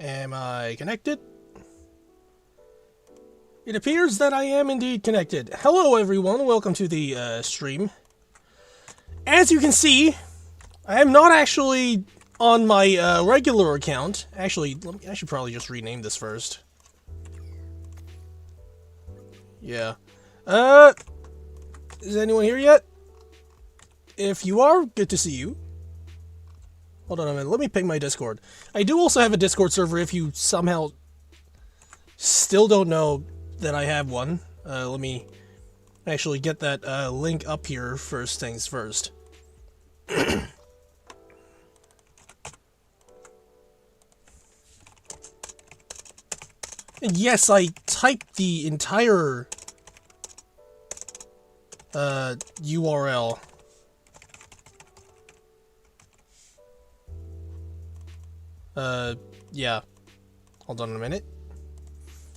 Am I connected? It appears that I am indeed connected. Hello everyone, welcome to the stream. As you can see, I am not actually on my regular account. Actually, I should probably just rename this first. Yeah. Is anyone here yet? If you are, good to see you. Hold on a minute, let me ping my Discord. I do also have a Discord server if you somehow still don't know that I have one. Let me actually get that link up here first things first. And yes, I typed the entire URL. Yeah. Hold on a minute.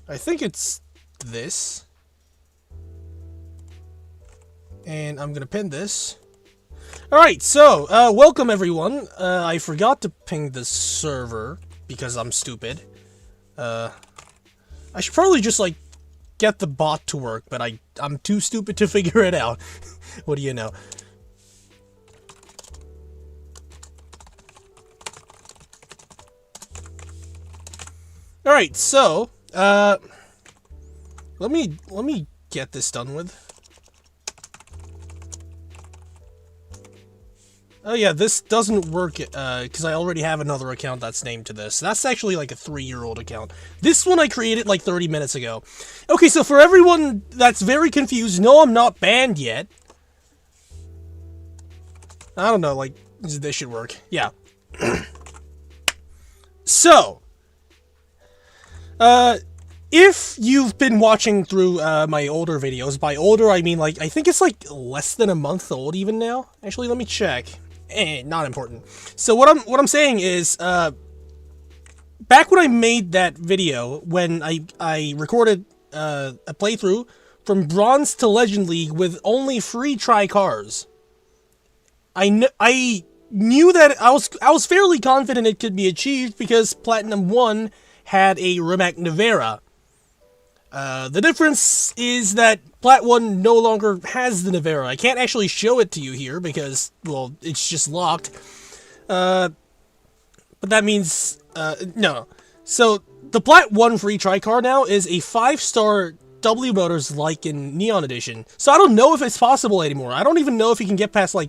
I think it's this. And I'm gonna pin this. Alright, so, welcome everyone. I forgot to ping the server because I'm stupid. I should probably just, like, get the bot to work, but I'm too stupid to figure it out. What do you know? Alright, so, let me get this done with. Oh yeah, this doesn't work, because I already have another account that's named to this. That's actually like a 3-year-old account. This one I created like 30 minutes ago. Okay, so for everyone that's very confused, no, I'm not banned yet. I don't know, like, this should work. Yeah. So, if you've been watching through, my older videos, by older I mean, like, I think it's, like, less than a month old even now. Actually, let me check. Not important. So what I'm saying is, back when I made that video, when I recorded, a playthrough from Bronze to Legend League with only free tri-cars, I knew that I was fairly confident it could be achieved because Platinum 1 had a Rimac Nevera. The difference is that Plat 1 no longer has the Nevera. I can't actually show it to you here because, well, it's just locked. But that means, no. So, the Plat 1 free tri-car now is a 5-star W Motors like in Neon Edition. So I don't know if it's possible anymore. I don't even know if you can get past, like,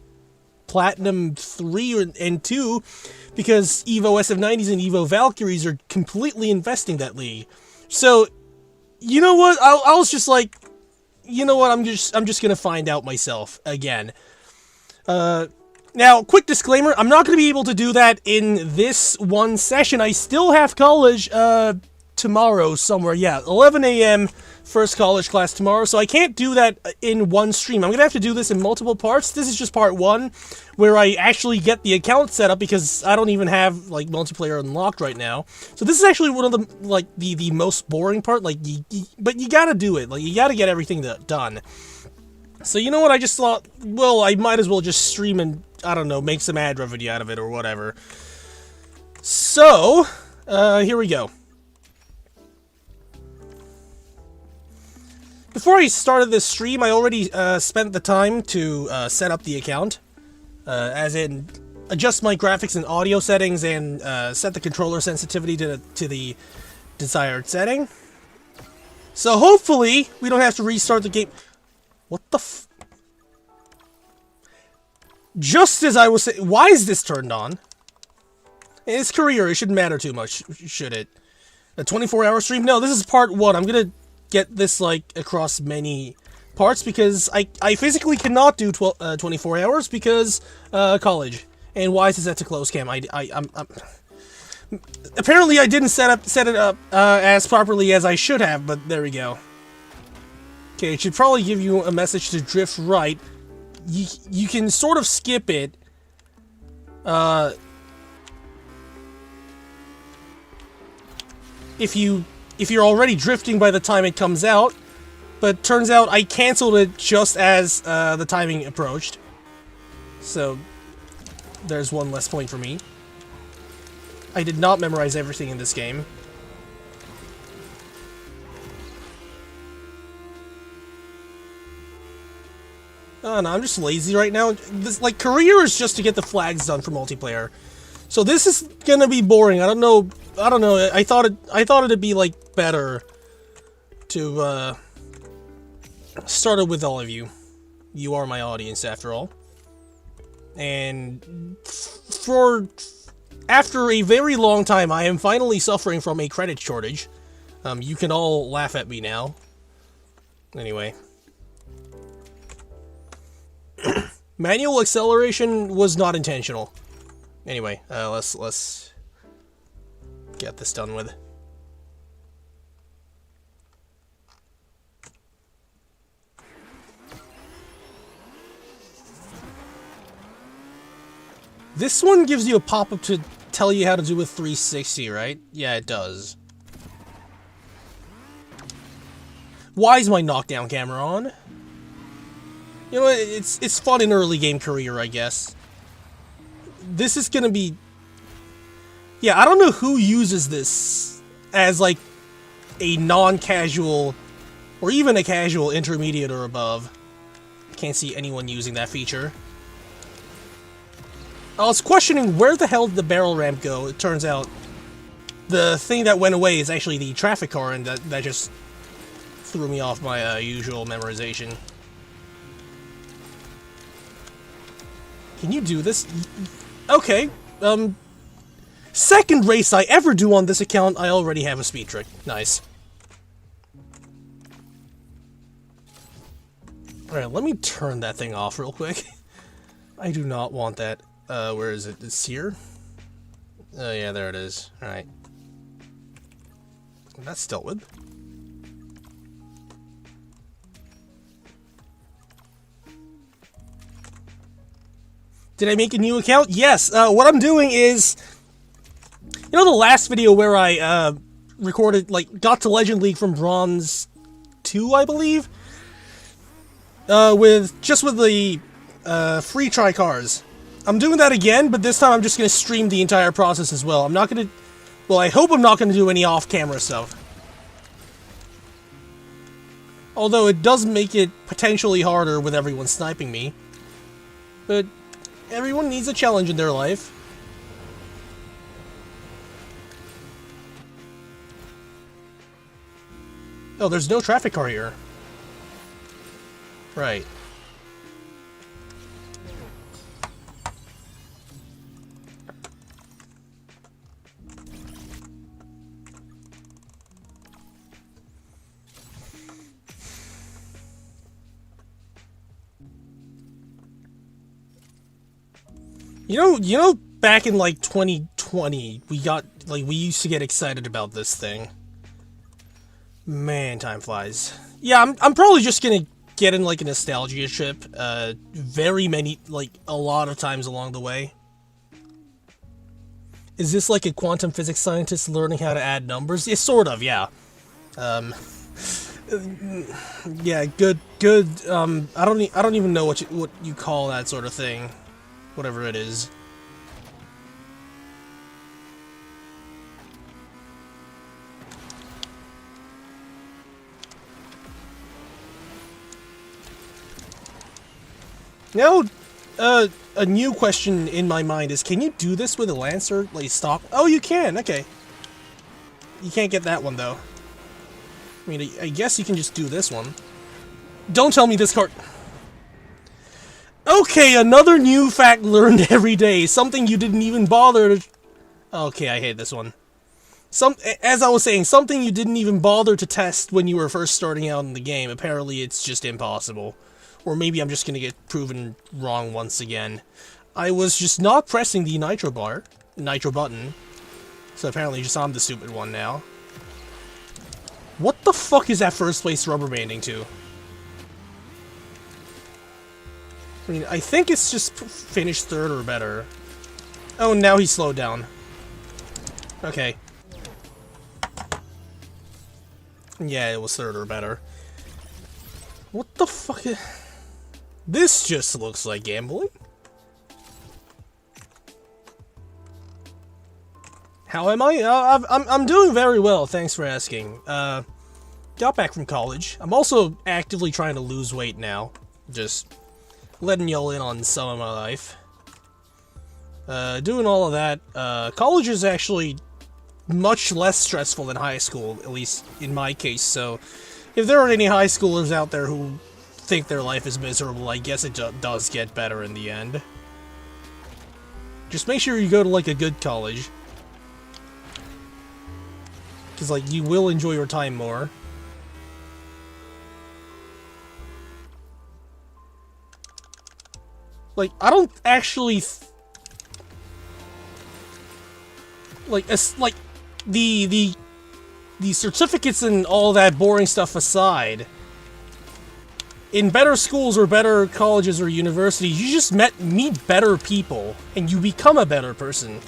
Platinum 3 and 2, because Evo SF90s and Evo Valkyries are completely infesting that league. So, you know what? I was just like, you know what? I'm just gonna find out myself again. Now, quick disclaimer: I'm not gonna be able to do that in this one session. I still have college tomorrow somewhere. Yeah, 11 a.m. first college class tomorrow, so I can't do that in one stream. I'm gonna have to do this in multiple parts. This is just part 1, where I actually get the account set up because I don't even have, like, multiplayer unlocked right now. So this is actually one of the, like, the most boring part, like, but you gotta do it. Like, you gotta get everything done. So you know what, I just thought, well, I might as well just stream and, I don't know, make some ad revenue out of it or whatever. So, here we go. Before I started this stream, I already spent the time to set up the account. As in, adjust my graphics and audio settings and set the controller sensitivity to the desired setting. So hopefully, we don't have to restart the game. What the f... Just as I was saying, why is this turned on? It's career, it shouldn't matter too much, should it? A 24-hour stream? No, this is part 1. I'm gonna get this, like, across many parts because I physically cannot do 24 hours because college. And why is it set to close cam? I'm apparently I didn't set it up as properly as I should have, but there we go. Okay, it should probably give you a message to drift right. You can sort of skip it. If you're already drifting by the time it comes out, but turns out I canceled it just as the timing approached. So, there's one less point for me. I did not memorize everything in this game. Oh no, I'm just lazy right now. This, like, career is just to get the flags done for multiplayer. So this is gonna be boring. I don't know. I thought it'd be like better to start it with all of you. You are my audience after all. And after a very long time, I am finally suffering from a credit shortage. You can all laugh at me now. Anyway. Manual acceleration was not intentional. Anyway, let's get this done with. This one gives you a pop-up to tell you how to do a 360, right? Yeah, it does. Why is my knockdown camera on? You know, it's fun in early game career, I guess. This is gonna be... Yeah, I don't know who uses this as, like, a non-casual, or even a casual intermediate or above. I can't see anyone using that feature. I was questioning where the hell did the barrel ramp go. It turns out the thing that went away is actually the traffic car, and that just threw me off my usual memorization. Can you do this? Okay, second race I ever do on this account, I already have a speed trick. Nice. Alright, let me turn that thing off real quick. I do not want that. Where is it? It's here? Oh yeah, there it is. Alright. That's dealt with. Did I make a new account? Yes. What I'm doing is, you know, the last video where I recorded, like, got to Legend League from Bronze 2, I believe, with the free try cars. I'm doing that again, but this time I'm just gonna stream the entire process as well. I'm not gonna, well, I hope I'm not gonna do any off-camera stuff. Although it does make it potentially harder with everyone sniping me, but everyone needs a challenge in their life. Oh, there's no traffic car here. Right. You know, back in, like, 2020, we used to get excited about this thing. Man, time flies. Yeah, I'm probably just gonna get in, like, a nostalgia trip, a lot of times along the way. Is this like a quantum physics scientist learning how to add numbers? Yeah, sort of, yeah. Yeah, good, I don't even know what you call that sort of thing. Whatever it is. Now, a new question in my mind is, can you do this with a Lancer, like, stock? Oh, you can, okay. You can't get that one, though. I mean, I guess you can just do this one. Don't tell me this card... Okay, another new fact learned every day. Something you didn't even bother to... Okay, I hate this one. As I was saying, something you didn't even bother to test when you were first starting out in the game. Apparently, it's just impossible. Or maybe I'm just gonna get proven wrong once again. I was just not pressing the nitro button. So apparently just I'm the stupid one now. What the fuck is that first place rubber banding to? I mean, I think it's just finish third or better. Oh, now he slowed down. Okay. Yeah, it was third or better. What the fuck is... This just looks like gambling. How am I? I'm doing very well, thanks for asking. Got back from college. I'm also actively trying to lose weight now. Just letting y'all in on some of my life. Doing all of that. College is actually much less stressful than high school, at least in my case, so if there are any high schoolers out there who think their life is miserable, I guess it does get better in the end. Just make sure you go to, like, a good college. Because, like, you will enjoy your time more. Like, I don't actually... the certificates and all that boring stuff aside, in better schools or better colleges or universities, you just meet better people, and you become a better person.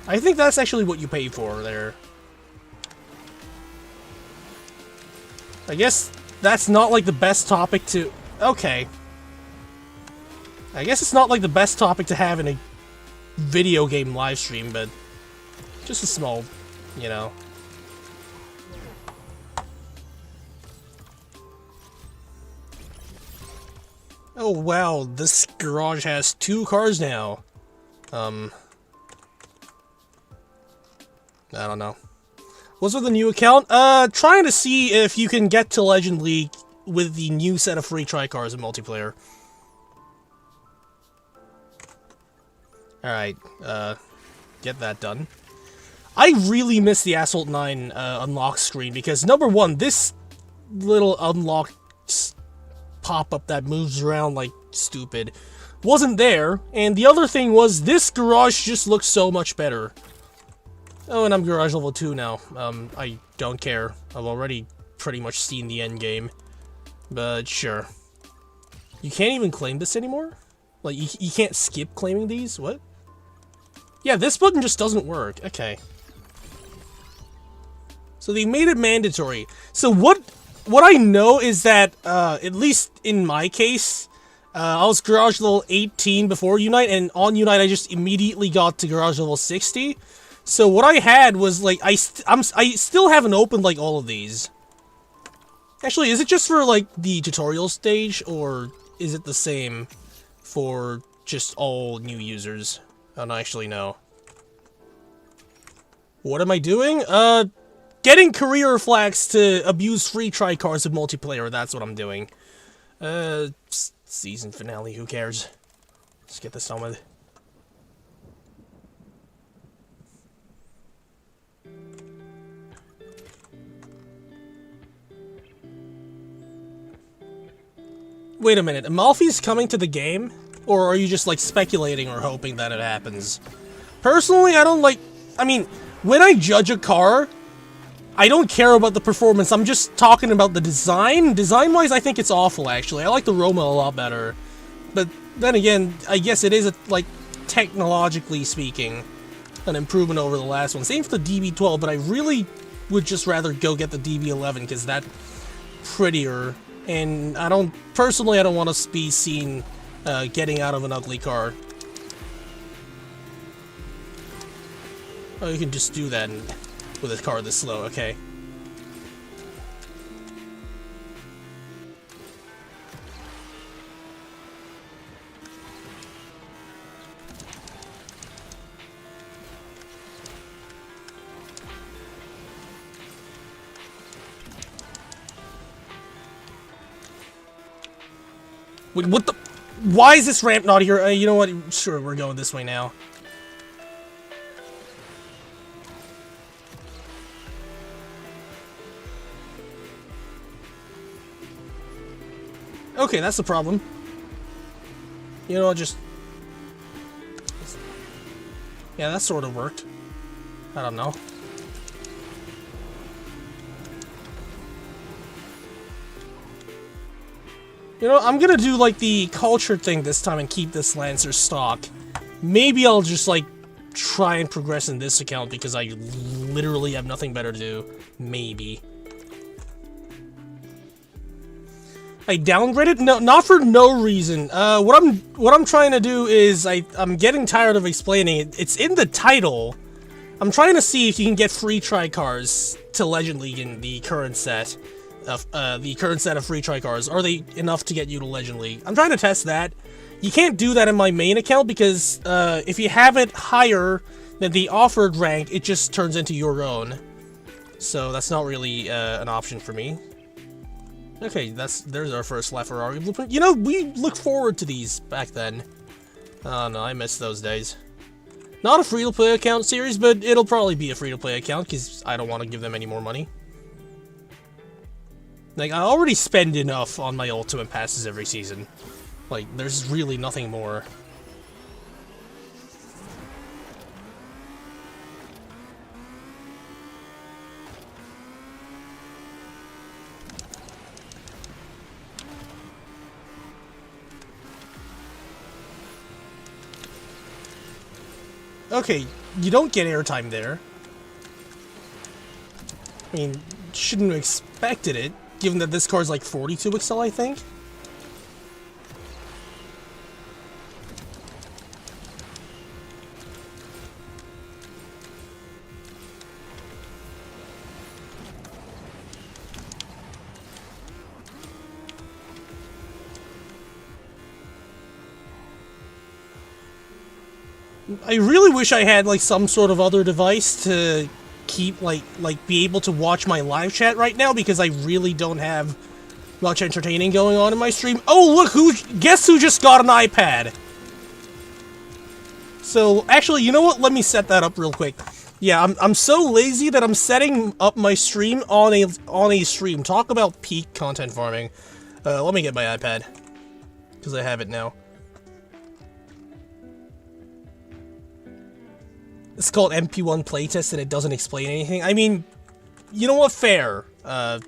I think that's actually what you pay for there. I guess that's not, like, the best topic to... Okay. I guess it's not, like, the best topic to have in a video game livestream, but just a small, you know... Oh wow, this garage has 2 cars now. I don't know. What's with the new account? Trying to see if you can get to Legend League with the new set of free tri-cars in multiplayer. Alright, get that done. I really miss the Asphalt 9 unlock screen because, number one, this little unlock pop-up that moves around like stupid wasn't there, and the other thing was this garage just looks so much better. Oh, and I'm garage level 2 now. I don't care. I've already pretty much seen the end game. But sure. You can't even claim this anymore? Like, you can't skip claiming these? What? Yeah, this button just doesn't work. Okay. So they made it mandatory. So what I know is that, at least in my case, I was garage level 18 before Unite, and on Unite I just immediately got to garage level 60. So what I had was, like, I still haven't opened, like, all of these. Actually, is it just for, like, the tutorial stage, or is it the same for just all new users? I don't actually know. What am I doing? Getting career flags to abuse free tri-cars in multiplayer, that's what I'm doing. Season finale, who cares? Let's get this done with. Wait a minute, Amalfi's coming to the game? Or are you just, like, speculating or hoping that it happens? Personally, I don't like... I mean, when I judge a car, I don't care about the performance, I'm just talking about the design. Design-wise, I think it's awful, actually. I like the Roma a lot better. But then again, I guess it is, like, technologically speaking, an improvement over the last one. Same for the DB12, but I really would just rather go get the DB11, because that's prettier. And personally, I don't want to be seen getting out of an ugly car. Oh, you can just do that with a car this slow, okay. Wait, what the? Why is this ramp not here? You know what? Sure, we're going this way now. Okay, that's the problem. You know, just... Yeah, that sort of worked. I don't know. You know, I'm gonna do, like, the culture thing this time and keep this Lancer stock. Maybe I'll just, like, try and progress in this account because I literally have nothing better to do. Maybe. I downgraded? No, not for no reason. What I'm trying to do is I'm getting tired of explaining it. It's in the title, I'm trying to see if you can get free tricars to Legend League in the current set of free tricars. Are they enough to get you to Legend League? I'm trying to test that. You can't do that in my main account because if you have it higher than the offered rank, it just turns into your own. So that's not really an option for me. Okay, there's our first LaFerrari blueprint. You know, we look forward to these back then. Oh no, I miss those days. Not a free-to-play account series, but it'll probably be a free-to-play account because I don't want to give them any more money. Like, I already spend enough on my ultimate passes every season. Like, there's really nothing more. Okay, you don't get airtime there. I mean, shouldn't have expected it, given that this card's like 42 Excel, I think. I really wish I had like some sort of other device to keep like be able to watch my live chat right now, because I really don't have much entertaining going on in my stream. Oh look, guess who just got an iPad? So actually, you know what? Let me set that up real quick. Yeah, I'm so lazy that I'm setting up my stream on a stream. Talk about peak content farming. Let me get my iPad, because I have it now. It's called MP1 Playtest, and it doesn't explain anything. I mean, you know what? Fair. By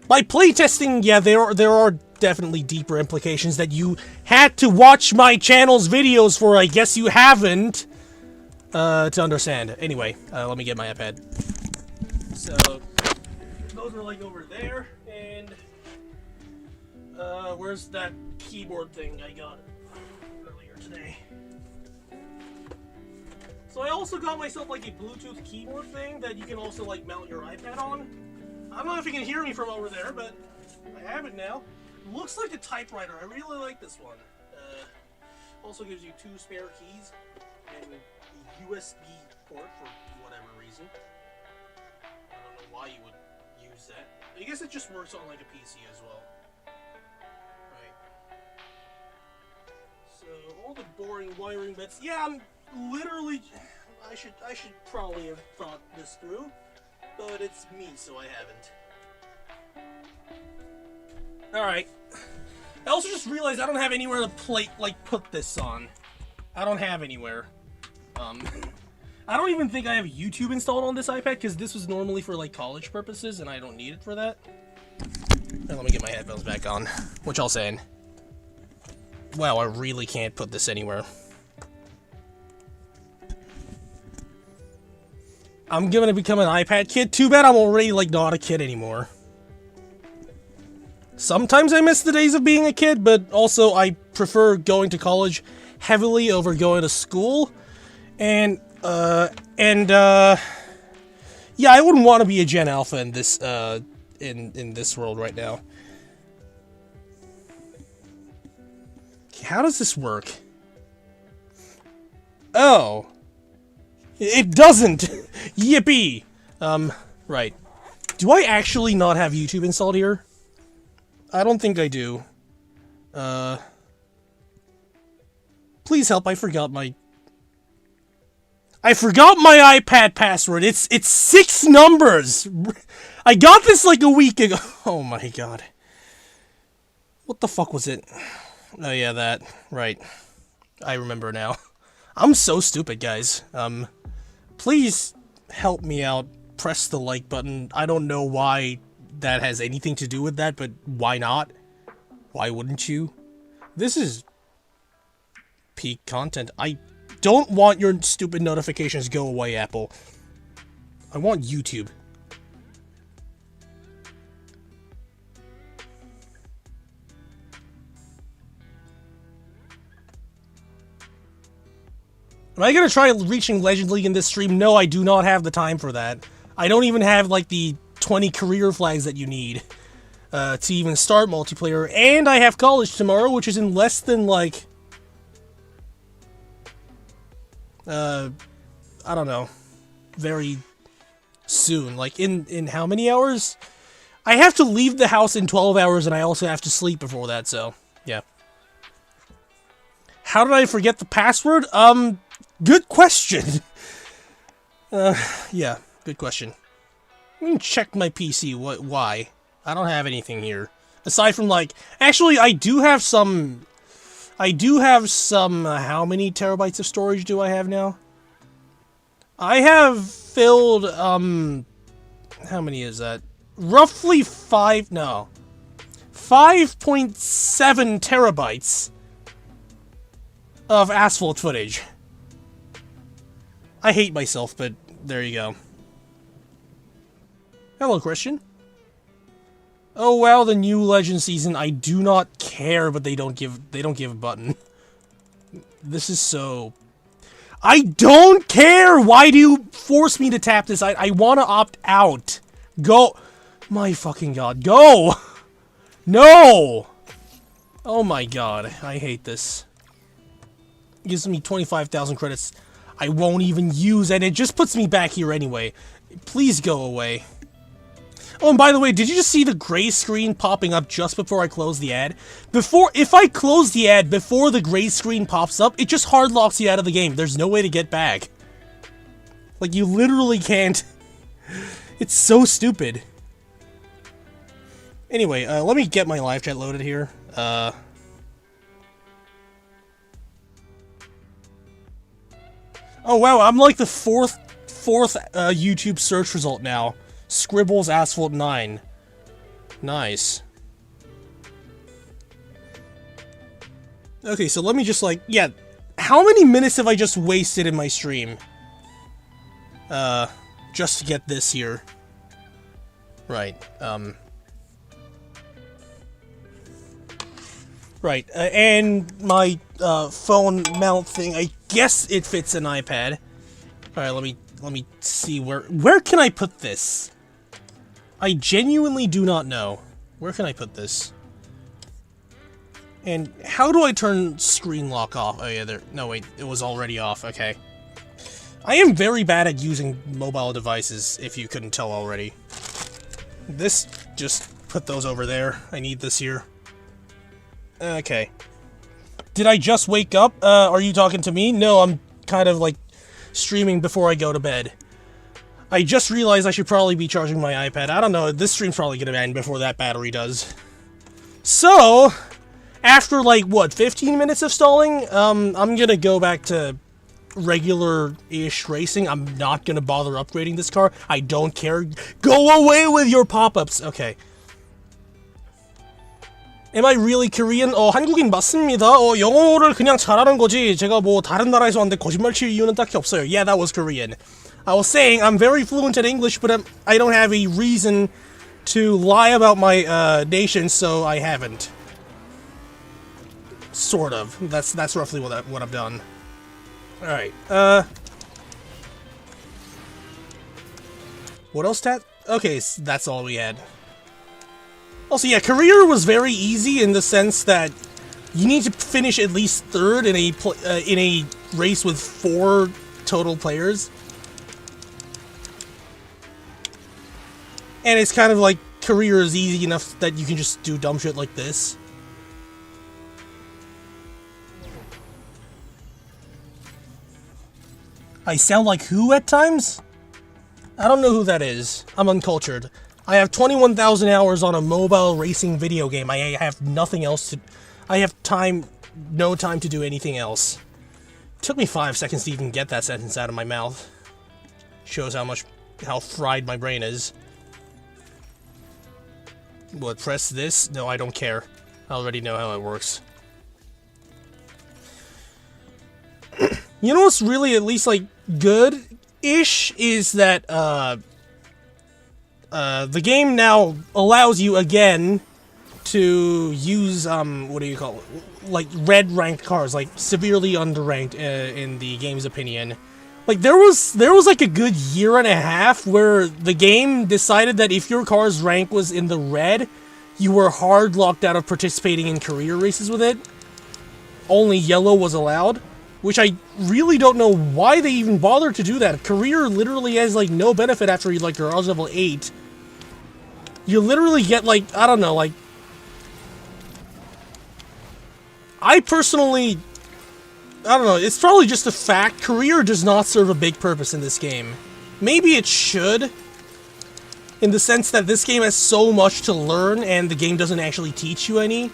playtesting, yeah, there are definitely deeper implications that you had to watch my channel's videos for. I guess you haven't, to understand. Anyway, let me get my iPad. So, those are like over there, and where's that keyboard thing I got earlier today? So I also got myself like a Bluetooth keyboard thing that you can also like mount your iPad on. I don't know if you can hear me from over there, but I have it now. Looks like a typewriter. I really like this one. Also gives you 2 spare keys and a USB port for whatever reason. I don't know why you would use that. I guess it just works on like a PC as well. Right. So all the boring wiring bits. Yeah, I'm literally, I should probably have thought this through, but it's me, so I haven't. Alright. I also just realized I don't have anywhere to put this on. I don't have anywhere. I don't even think I have YouTube installed on this iPad, because this was normally for like college purposes, and I don't need it for that. Now let me get my headphones back on. What y'all saying? Wow, I really can't put this anywhere. I'm gonna become an iPad kid. Too bad I'm already, like, not a kid anymore. Sometimes I miss the days of being a kid, but also I prefer going to college heavily over going to school. And, yeah, I wouldn't want to be a Gen Alpha in this, in this world right now. How does this work? Oh. It doesn't! Yippee! Right. Do I actually not have YouTube installed here? I don't think I do. Please help, I forgot my iPad password! It's 6 numbers! I got this like a week ago! Oh my god. What the fuck was it? Oh yeah, that. Right. I remember now. I'm so stupid, guys. Please help me out. Press the like button. I don't know why that has anything to do with that, but why not? Why wouldn't you? This is peak content. I don't want your stupid notifications. Go away, Apple. I want YouTube. Am I gonna try reaching Legend League in this stream? No, I do not have the time for that. I don't even have, like, the 20 career flags that you need to even start multiplayer. And I have college tomorrow, which is in less than, like... I don't know. Very soon. Like, in how many hours? I have to leave the house in 12 hours, and I also have to sleep before that, so, yeah. How did I forget the password? Good question. Yeah, good question. Let me check my PC. Why? I don't have anything here. Aside from, like... Actually, I do have some... how many terabytes of storage do I have now? I have filled, how many is that? Roughly 5.7 terabytes of Asphalt footage. I hate myself, but there you go. Hello, Christian. Oh wow, the new Legend season. I do not care, but they don't give a button. This is so... I don't care! Why do you force me to tap this? I want to opt out. Go. My fucking god. Go! No! Oh my god. I hate this. It gives me 25,000 credits I won't even use, and it just puts me back here anyway. Please go away. Oh, and by the way, did you just see the gray screen popping up just before I close the ad? If I close the ad before the gray screen pops up, it just hard locks you out of the game. There's no way to get back. Like, you literally can't. It's so stupid. Anyway, let me get my live chat loaded here. Oh wow, I'm like the fourth YouTube search result now. Scribbles Asphalt 9. Nice. Okay, so let me just, like, yeah. How many minutes have I just wasted in my stream? Just to get this here. Right, Right, and my, phone mount thing, I guess it fits an iPad. Alright, let me see where can I put this? I genuinely do not know. Where can I put this? And how do I turn screen lock off? Oh yeah, there. No wait, it was already off. Okay. I am very bad at using mobile devices, if you couldn't tell already. This, just put those over there. I need this here. Okay. Did I just wake up? Are you talking to me? No, I'm kind of like streaming before I go to bed. I just realized I should probably be charging my iPad. I don't know, this stream's probably gonna end before that battery does. So, after like, what, 15 minutes of stalling, I'm gonna go back to regular-ish racing. I'm not gonna bother upgrading this car. I don't care. Go away with your pop-ups! Okay. Am I really Korean? 한국인 맞습니다. 영어를 그냥 잘하는 거지. 제가 뭐 다른 나라에서 왔는데 거짓말 칠 이유는 딱히 없어요. Yeah, that was Korean. I was saying I'm very fluent in English, but I don't have a reason to lie about my nation, so I haven't. Sort of. That's roughly what I've done. All right. What else? Okay, so that's all we had. Also, yeah, career was very easy in the sense that you need to finish at least third in a race with 4 total players. And it's kind of like career is easy enough that you can just do dumb shit like this. I sound like who at times? I don't know who that is. I'm uncultured. I have 21,000 hours on a mobile racing video game. I have nothing else to... I have no time to do anything else. It took me 5 seconds to even get that sentence out of my mouth. Shows how fried my brain is. What, press this? No, I don't care. I already know how it works. You know what's really at least, like, good-ish is that, the game now allows you, again, to use, what do you call it? Like, red ranked cars, like, severely underranked, in the game's opinion. Like, there was like a good year and a half where the game decided that if your car's rank was in the red, you were hard locked out of participating in career races with it. Only yellow was allowed, which I really don't know why they even bothered to do that. Career literally has, like, no benefit after you, like, your odds level 8. You literally get, like, I don't know, like... I personally... I don't know, it's probably just a fact. Career does not serve a big purpose in this game. Maybe it should, in the sense that this game has so much to learn and the game doesn't actually teach you any.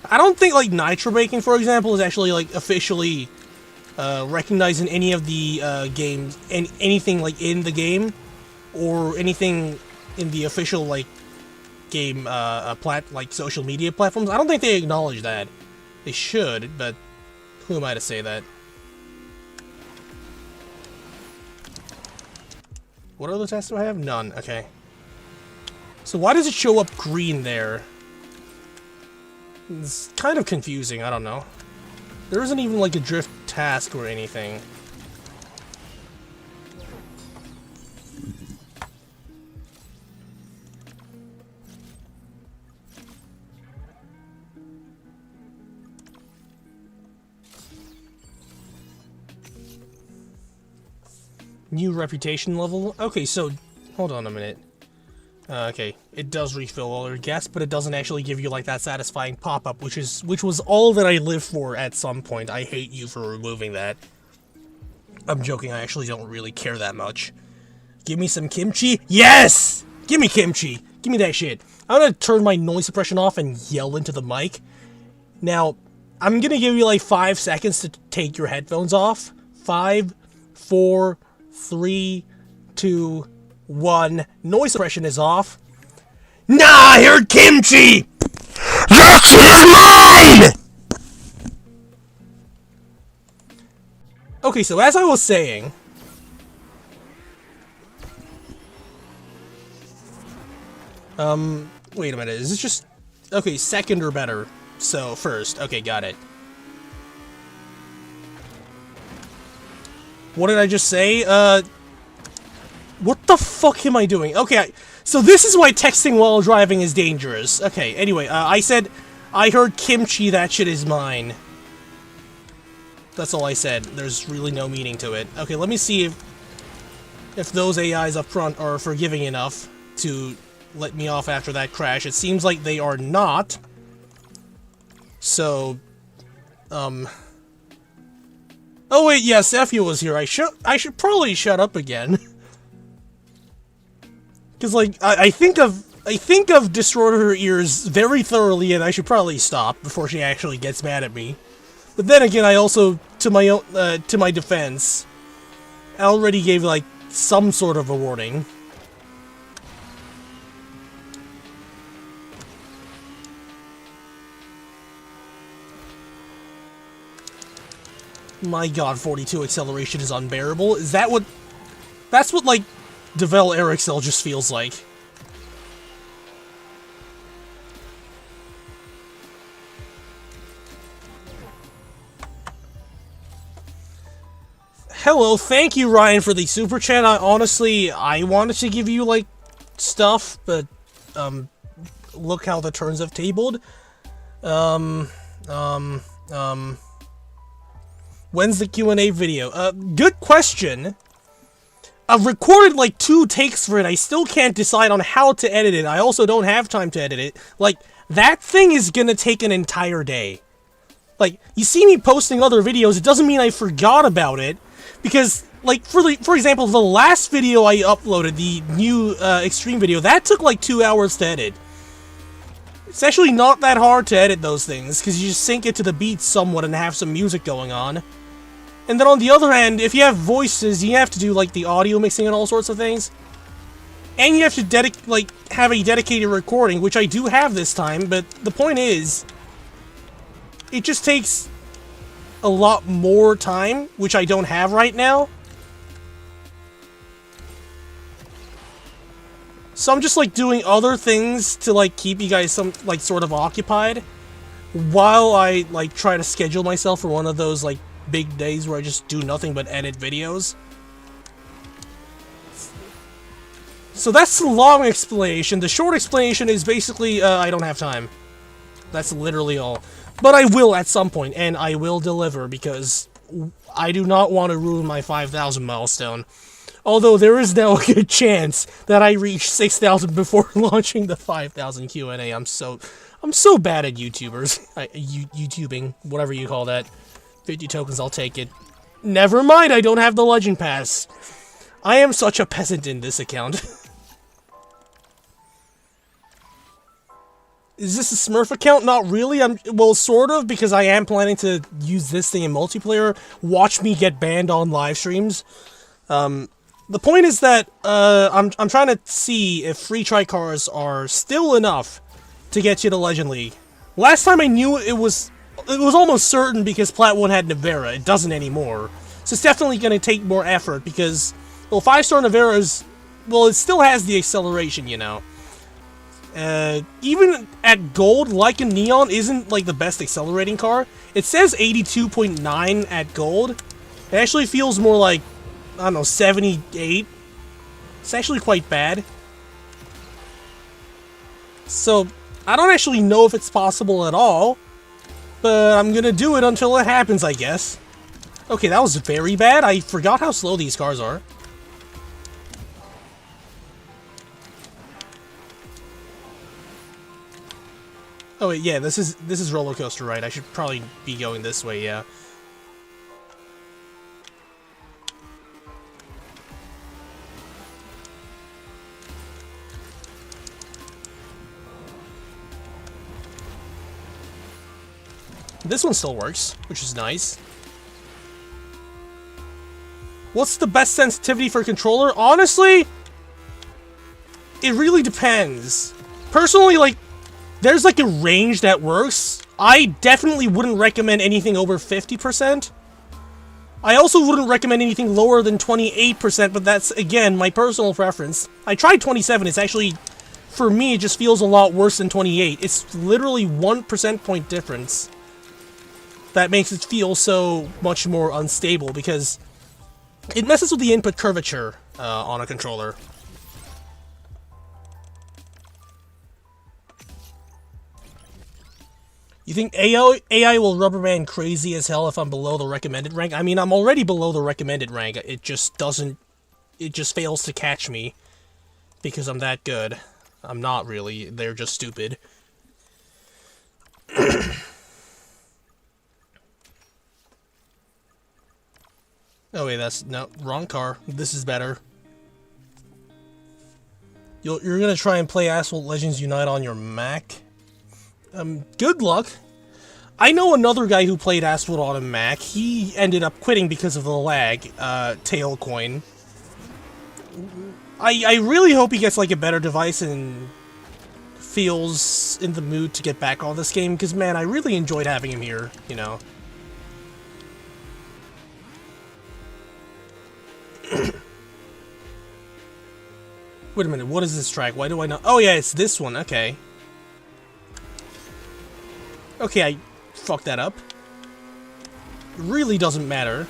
I don't think, like, nitro braking, for example, is actually, like, officially recognized in any of the games, and anything, like, in the game, or anything in the official, like, game, like, social media platforms. I don't think they acknowledge that. They should, but who am I to say that? What other tests do I have? None. Okay. So why does it show up green there? It's kind of confusing, I don't know. There isn't even, like, a drift task or anything. New reputation level? Okay, so, hold on a minute. Okay, it does refill all your gas, but it doesn't actually give you, like, that satisfying pop-up, which was all that I live for at some point. I hate you for removing that. I'm joking, I actually don't really care that much. Give me some kimchi? Yes! Give me kimchi! Give me that shit. I'm gonna turn my noise suppression off and yell into the mic. Now, I'm gonna give you, like, 5 seconds to take your headphones off. 5, 4, 3, 2, 1. Noise suppression is off. Nah, I heard kimchi! That shit is mine! Okay, so as I was saying... wait a minute, is this just... Okay, second or better. So, first. Okay, got it. What did I just say? What the fuck am I doing? Okay, so this is why texting while driving is dangerous. Okay, anyway, I said, I heard kimchi, that shit is mine. That's all I said. There's really no meaning to it. Okay, let me see if those AIs up front are forgiving enough to let me off after that crash. It seems like they are not. So, oh wait, yeah, Sefia was here. I should probably shut up again. Cause like I think of destroyed her ears very thoroughly, and I should probably stop before she actually gets mad at me. But then again, I also, to my defense, I already gave like some sort of a warning. My god, 42 acceleration is unbearable. Is that what... That's what, like, Devel Airexcel just feels like. Hello, thank you, Ryan, for the super chat. Honestly, I wanted to give you, like, stuff, but, look how the turns have tabled. When's the Q&A video? Good question. I've recorded like 2 takes for it. I still can't decide on how to edit it. I also don't have time to edit it. Like, that thing is gonna take an entire day. Like, you see me posting other videos, it doesn't mean I forgot about it. Because, like, for example, the last video I uploaded, the new Extreme video, that took like 2 hours to edit. It's actually not that hard to edit those things, because you just sync it to the beat somewhat and have some music going on. And then on the other hand, if you have voices, you have to do, like, the audio mixing and all sorts of things. And you have to, have a dedicated recording, which I do have this time, but the point is, it just takes a lot more time, which I don't have right now. So I'm just like doing other things to like keep you guys some like sort of occupied while I like try to schedule myself for one of those like big days where I just do nothing but edit videos. So that's the long explanation. The short explanation is basically I don't have time. That's literally all. But I will at some point, and I will deliver because I do not want to ruin my 5,000 milestone. Although there is now a good chance that I reach 6,000 before launching the 5,000 Q&A. I'm so bad at YouTubers. YouTubing, whatever you call that. 50 tokens, I'll take it. Never mind, I don't have the Legend Pass. I am such a peasant in this account. Is this a Smurf account? Not really. Well, sort of, because I am planning to use this thing in multiplayer. Watch me get banned on live streams. The point is that I'm trying to see if free tricars are still enough to get you to Legend League. Last time I knew it was almost certain because Plat 1 had Navera. It doesn't anymore. So it's definitely going to take more effort because, well, 5-star Navera is, well, it still has the acceleration, you know. Even at gold, like a Neon isn't like the best accelerating car. It says 82.9 at gold. It actually feels more like, I don't know, 78. It's actually quite bad. So, I don't actually know if it's possible at all, but I'm gonna do it until it happens, I guess. Okay, that was very bad. I forgot how slow these cars are. Oh wait, yeah, this is roller coaster, right? I should probably be going this way, yeah. This one still works, which is nice. What's the best sensitivity for a controller? Honestly, it really depends. Personally, like, there's like a range that works. I definitely wouldn't recommend anything over 50%. I also wouldn't recommend anything lower than 28%, but that's, again, my personal preference. I tried 27, it's actually, for me, it just feels a lot worse than 28. It's literally 1% point difference that makes it feel so much more unstable, because it messes with the input curvature on a controller. You think AI will rubberband crazy as hell if I'm below the recommended rank? I mean, I'm already below the recommended rank. It just doesn't... It just fails to catch me because I'm that good. I'm not really. They're just stupid. Oh wait, that's... No, wrong car. This is better. You're gonna try and play Asphalt Legends Unite on your Mac? Good luck. I know another guy who played Asphalt on a Mac. He ended up quitting because of the lag, Tailcoin. I really hope he gets, like, a better device and feels in the mood to get back on this game, because, man, I really enjoyed having him here, you know. Wait a minute, what is this track? Why do I not... Oh, yeah, it's this one, okay. Okay, I fucked that up. It really doesn't matter.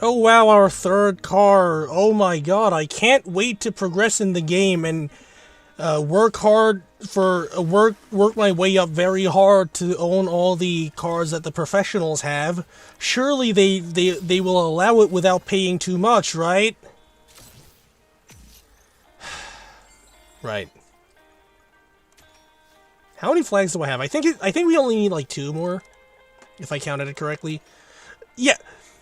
Oh wow, our third car. Oh my god, I can't wait to progress in the game and work hard for work my way up very hard to own all the cars that the professionals have. Surely they will allow it without paying too much, right? Right. How many flags do I have? I think we only need like 2 more, if I counted it correctly. Yeah,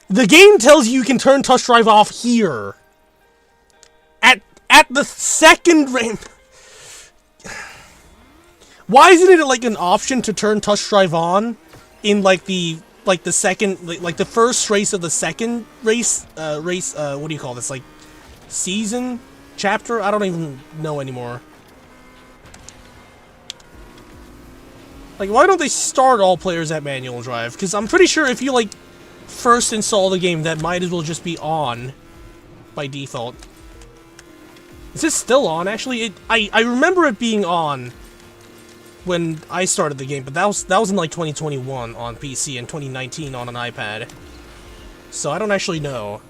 the game tells you can turn touch drive off here. At the second frame. Why isn't it like an option to turn touch drive on in like the second, like the first race of the second race? What do you call this? Like season, chapter? I don't even know anymore. Like, why don't they start all players at manual drive? Because I'm pretty sure if you like first install the game, that might as well just be on by default. Is this still on? Actually, I remember it being on when I started the game, but that was in like 2021 on PC and 2019 on an iPad. So I don't actually know.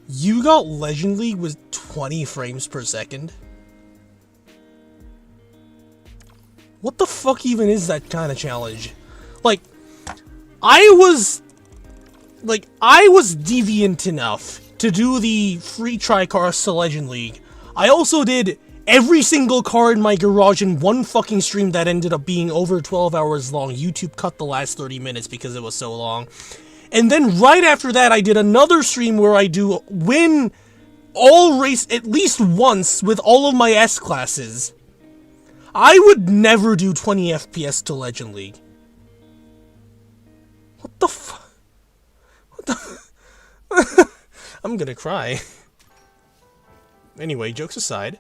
You got Legend League with 20 frames per second? What the fuck even is that kind of challenge? Like, I was deviant enough to do the free trycards to Legend League. I also did every single car in my garage in one fucking stream that ended up being over 12 hours long. YouTube cut the last 30 minutes because it was so long. And then right after that, I did another stream where I do win all race at least once with all of my S-classes. I would never do 20 FPS to Legend League. What the fuck? What the I'm gonna cry. Anyway, jokes aside.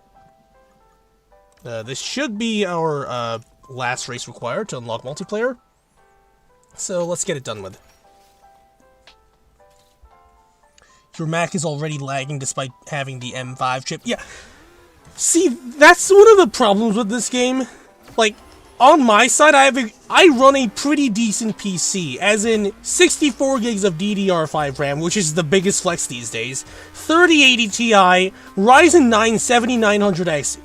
This should be our last race required to unlock multiplayer. So let's get it done with. Your Mac is already lagging despite having the M5 chip. Yeah. See, that's one of the problems with this game. Like, on my side, I run a pretty decent PC, as in 64 gigs of DDR5 RAM, which is the biggest flex these days, 3080 Ti, Ryzen 9 7900X.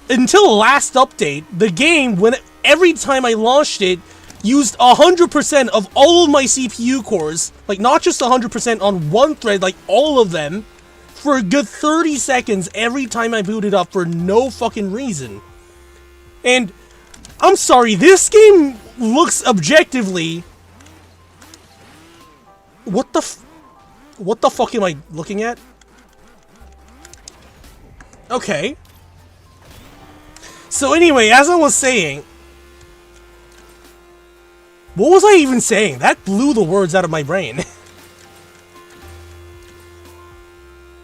Until last update, the game, every time I launched it, used 100% of all of my CPU cores, like not just 100% on one thread, like all of them, for a good 30 seconds every time I boot it up for no fucking reason. And I'm sorry, this game looks objectively... What the fuck am I looking at? Okay. So anyway, as I was saying... What was I even saying? That blew the words out of my brain.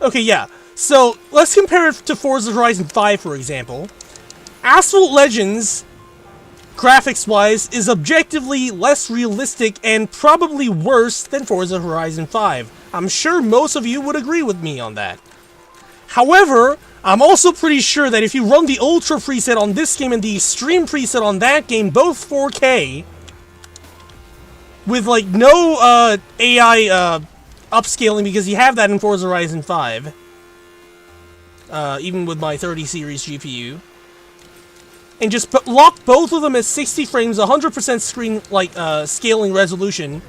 Okay, yeah. So, let's compare it to Forza Horizon 5, for example. Asphalt Legends, graphics-wise, is objectively less realistic and probably worse than Forza Horizon 5. I'm sure most of you would agree with me on that. However, I'm also pretty sure that if you run the Ultra preset on this game and the Extreme preset on that game, both 4K, with, like, no, AI, upscaling, because you have that in Forza Horizon 5, even with my 30 series GPU, and just lock both of them at 60 frames, 100% screen, like, scaling resolution,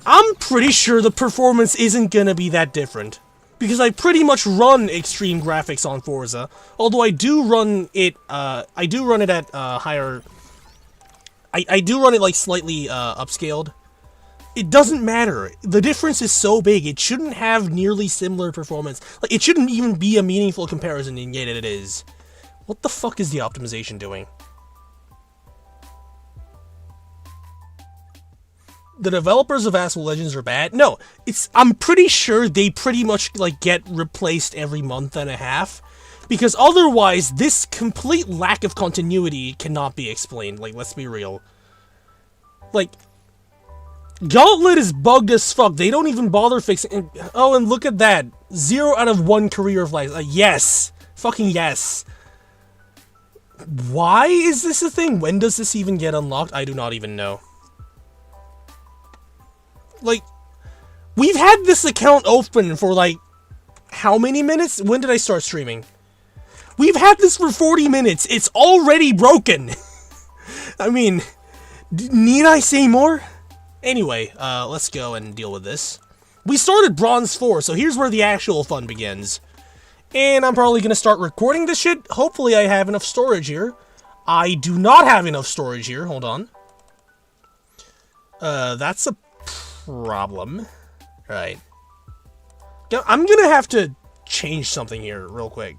I'm pretty sure the performance isn't gonna be that different. Because I pretty much run extreme graphics on Forza, although I do run it at, higher... I do run it, like, slightly, upscaled. It doesn't matter. The difference is so big, it shouldn't have nearly similar performance. Like, it shouldn't even be a meaningful comparison, and yet it is. What the fuck is the optimization doing? The developers of Asphalt Legends are bad? No, I'm pretty sure they pretty much, like, get replaced every month and a half. Because otherwise, this complete lack of continuity cannot be explained. Like, let's be real. Like... Gauntlet is bugged as fuck. They don't even bother fixing it. Oh, and look at that. 0 out of 1 career flags. Yes. Fucking yes. Why is this a thing? When does this even get unlocked? I do not even know. Like, we've had this account open for, like, how many minutes? When did I start streaming? We've had this for 40 minutes. It's already broken. I mean, need I say more? Anyway, let's go and deal with this. We started Bronze 4, so here's where the actual fun begins. And I'm probably going to start recording this shit. Hopefully I have enough storage here. I do not have enough storage here. Hold on. That's a problem. Right. I'm gonna have to change something here real quick.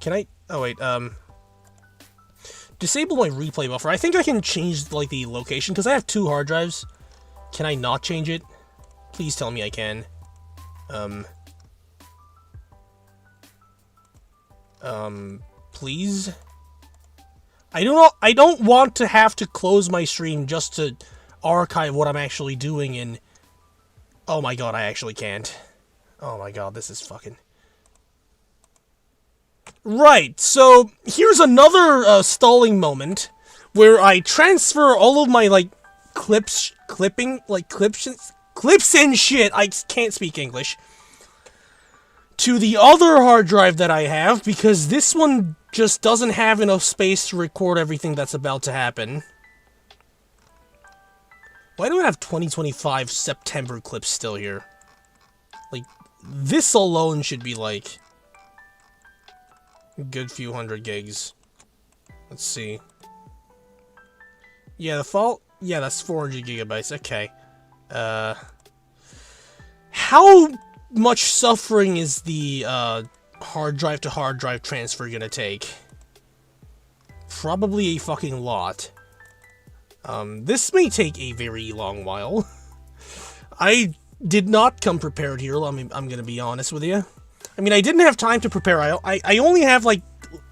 Can I... Oh, wait, disable my replay buffer. I think I can change, like, the location, because I have 2 hard drives. Can I not change it? Please tell me I can. Please? I don't want to have to close my stream just to archive what I'm actually doing and... Oh my god, I actually can't. Oh my god, this is fucking... Right, so here's another stalling moment where I transfer all of my, like, clips and shit, I can't speak English, to the other hard drive that I have, because this one just doesn't have enough space to record everything that's about to happen. Why do I have 2025 September clips still here? Like, this alone should be, like, a good few hundred gigs. Let's see. Yeah, the fault... Yeah, that's 400 gigabytes. Okay. How much suffering is the, hard drive to hard drive transfer gonna take? Probably a fucking lot. This may take a very long while. I did not come prepared here, I'm gonna be honest with you. I mean, I didn't have time to prepare. I only have, like,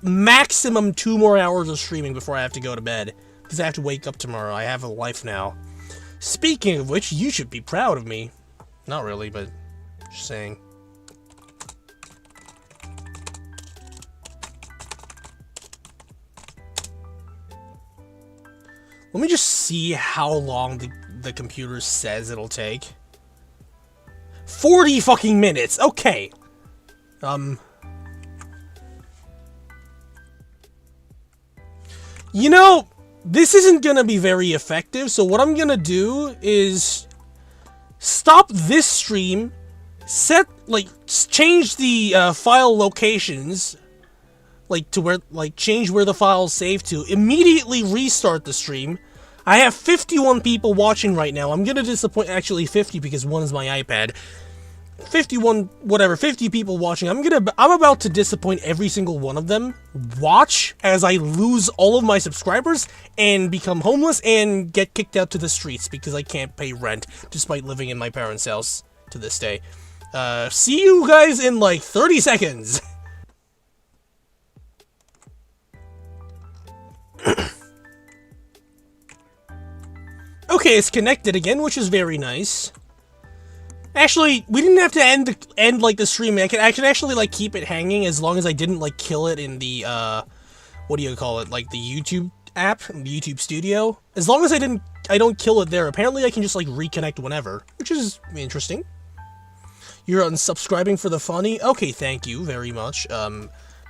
maximum 2 more hours of streaming before I have to go to bed. Because I have to wake up tomorrow. I have a life now. Speaking of which, you should be proud of me. Not really, but just saying. Let me just see how long the computer says it'll take. 40 fucking minutes! Okay! You know, this isn't gonna be very effective, so what I'm gonna do is stop this stream, change the file locations, to where, change where the file's saved to, immediately restart the stream. I have 51 people watching right now. I'm gonna disappoint, actually 50 because one is my iPad. 50 people watching. I'm about to disappoint every single one of them. Watch as I lose all of my subscribers and become homeless and get kicked out to the streets because I can't pay rent despite living in my parents' house to this day. See you guys in like 30 seconds. Okay, it's connected again, which is very nice. Actually, we didn't have to end the stream. I could actually keep it hanging as long as I didn't kill it in the what do you call it? Like the YouTube app, the YouTube Studio. As long as I don't kill it there. Apparently, I can just reconnect whenever, which is interesting. You're unsubscribing for the funny? Okay, thank you very much.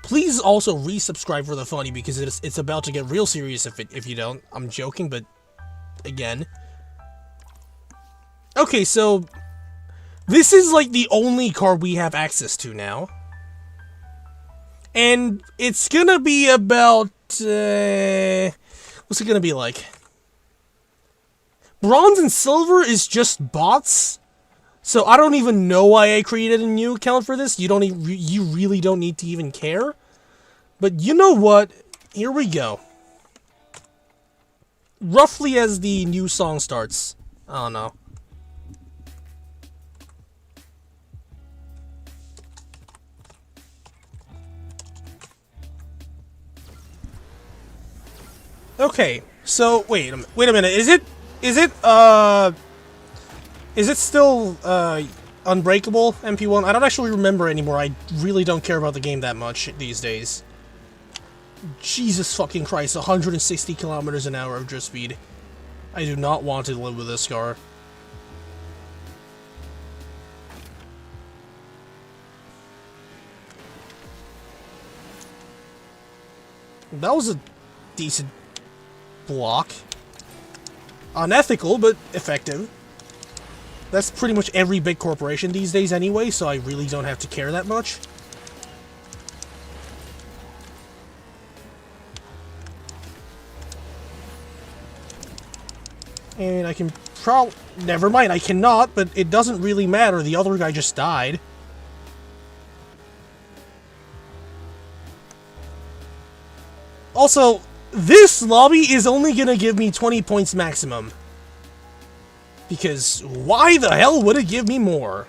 Please also resubscribe for the funny because it's about to get real serious if you don't. I'm joking, but again. Okay, so this is the only card we have access to now. And it's gonna be about, what's it gonna be like? Bronze and silver is just bots. So I don't even know why I created a new account for this. You really don't need to even care. But you know what? Here we go. Roughly as the new song starts. Oh no. Okay, so wait a minute. Is it still unbreakable MP1? I don't actually remember anymore. I really don't care about the game that much these days. Jesus fucking Christ, 160 kilometers an hour of drift speed. I do not want to live with this car. That was a decent block. Unethical, but effective. That's pretty much every big corporation these days anyway, so I really don't have to care that much. And I can never mind, I cannot, but it doesn't really matter. The other guy just died. Also, this lobby is only gonna give me 20 points maximum. Because why the hell would it give me more?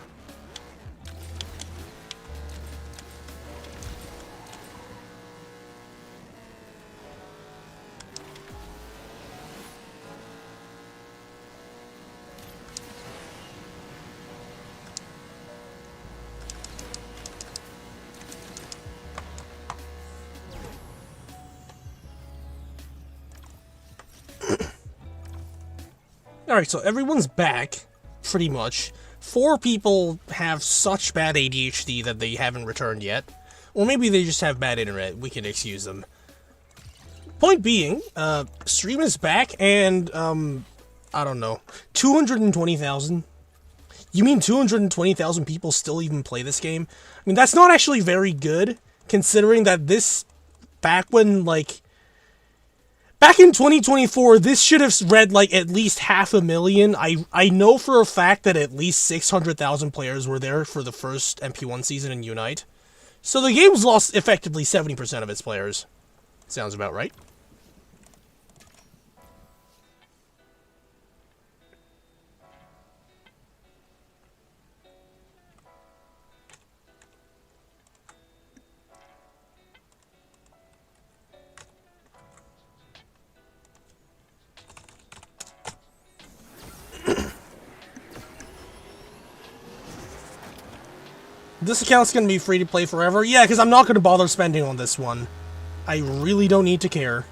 Alright, so everyone's back, pretty much. 4 people have such bad ADHD that they haven't returned yet. Or maybe they just have bad internet, we can excuse them. Point being, stream is back, and, I don't know, 220,000? You mean 220,000 people still even play this game? I mean, that's not actually very good, considering that this, back when, like, back in 2024, this should have read, like, at least 500,000. I know for a fact that at least 600,000 players were there for the first MP1 season in Unite. So the game's lost effectively 70% of its players. Sounds about right. This account's gonna be free to play forever? Yeah, because I'm not gonna bother spending on this one. I really don't need to care.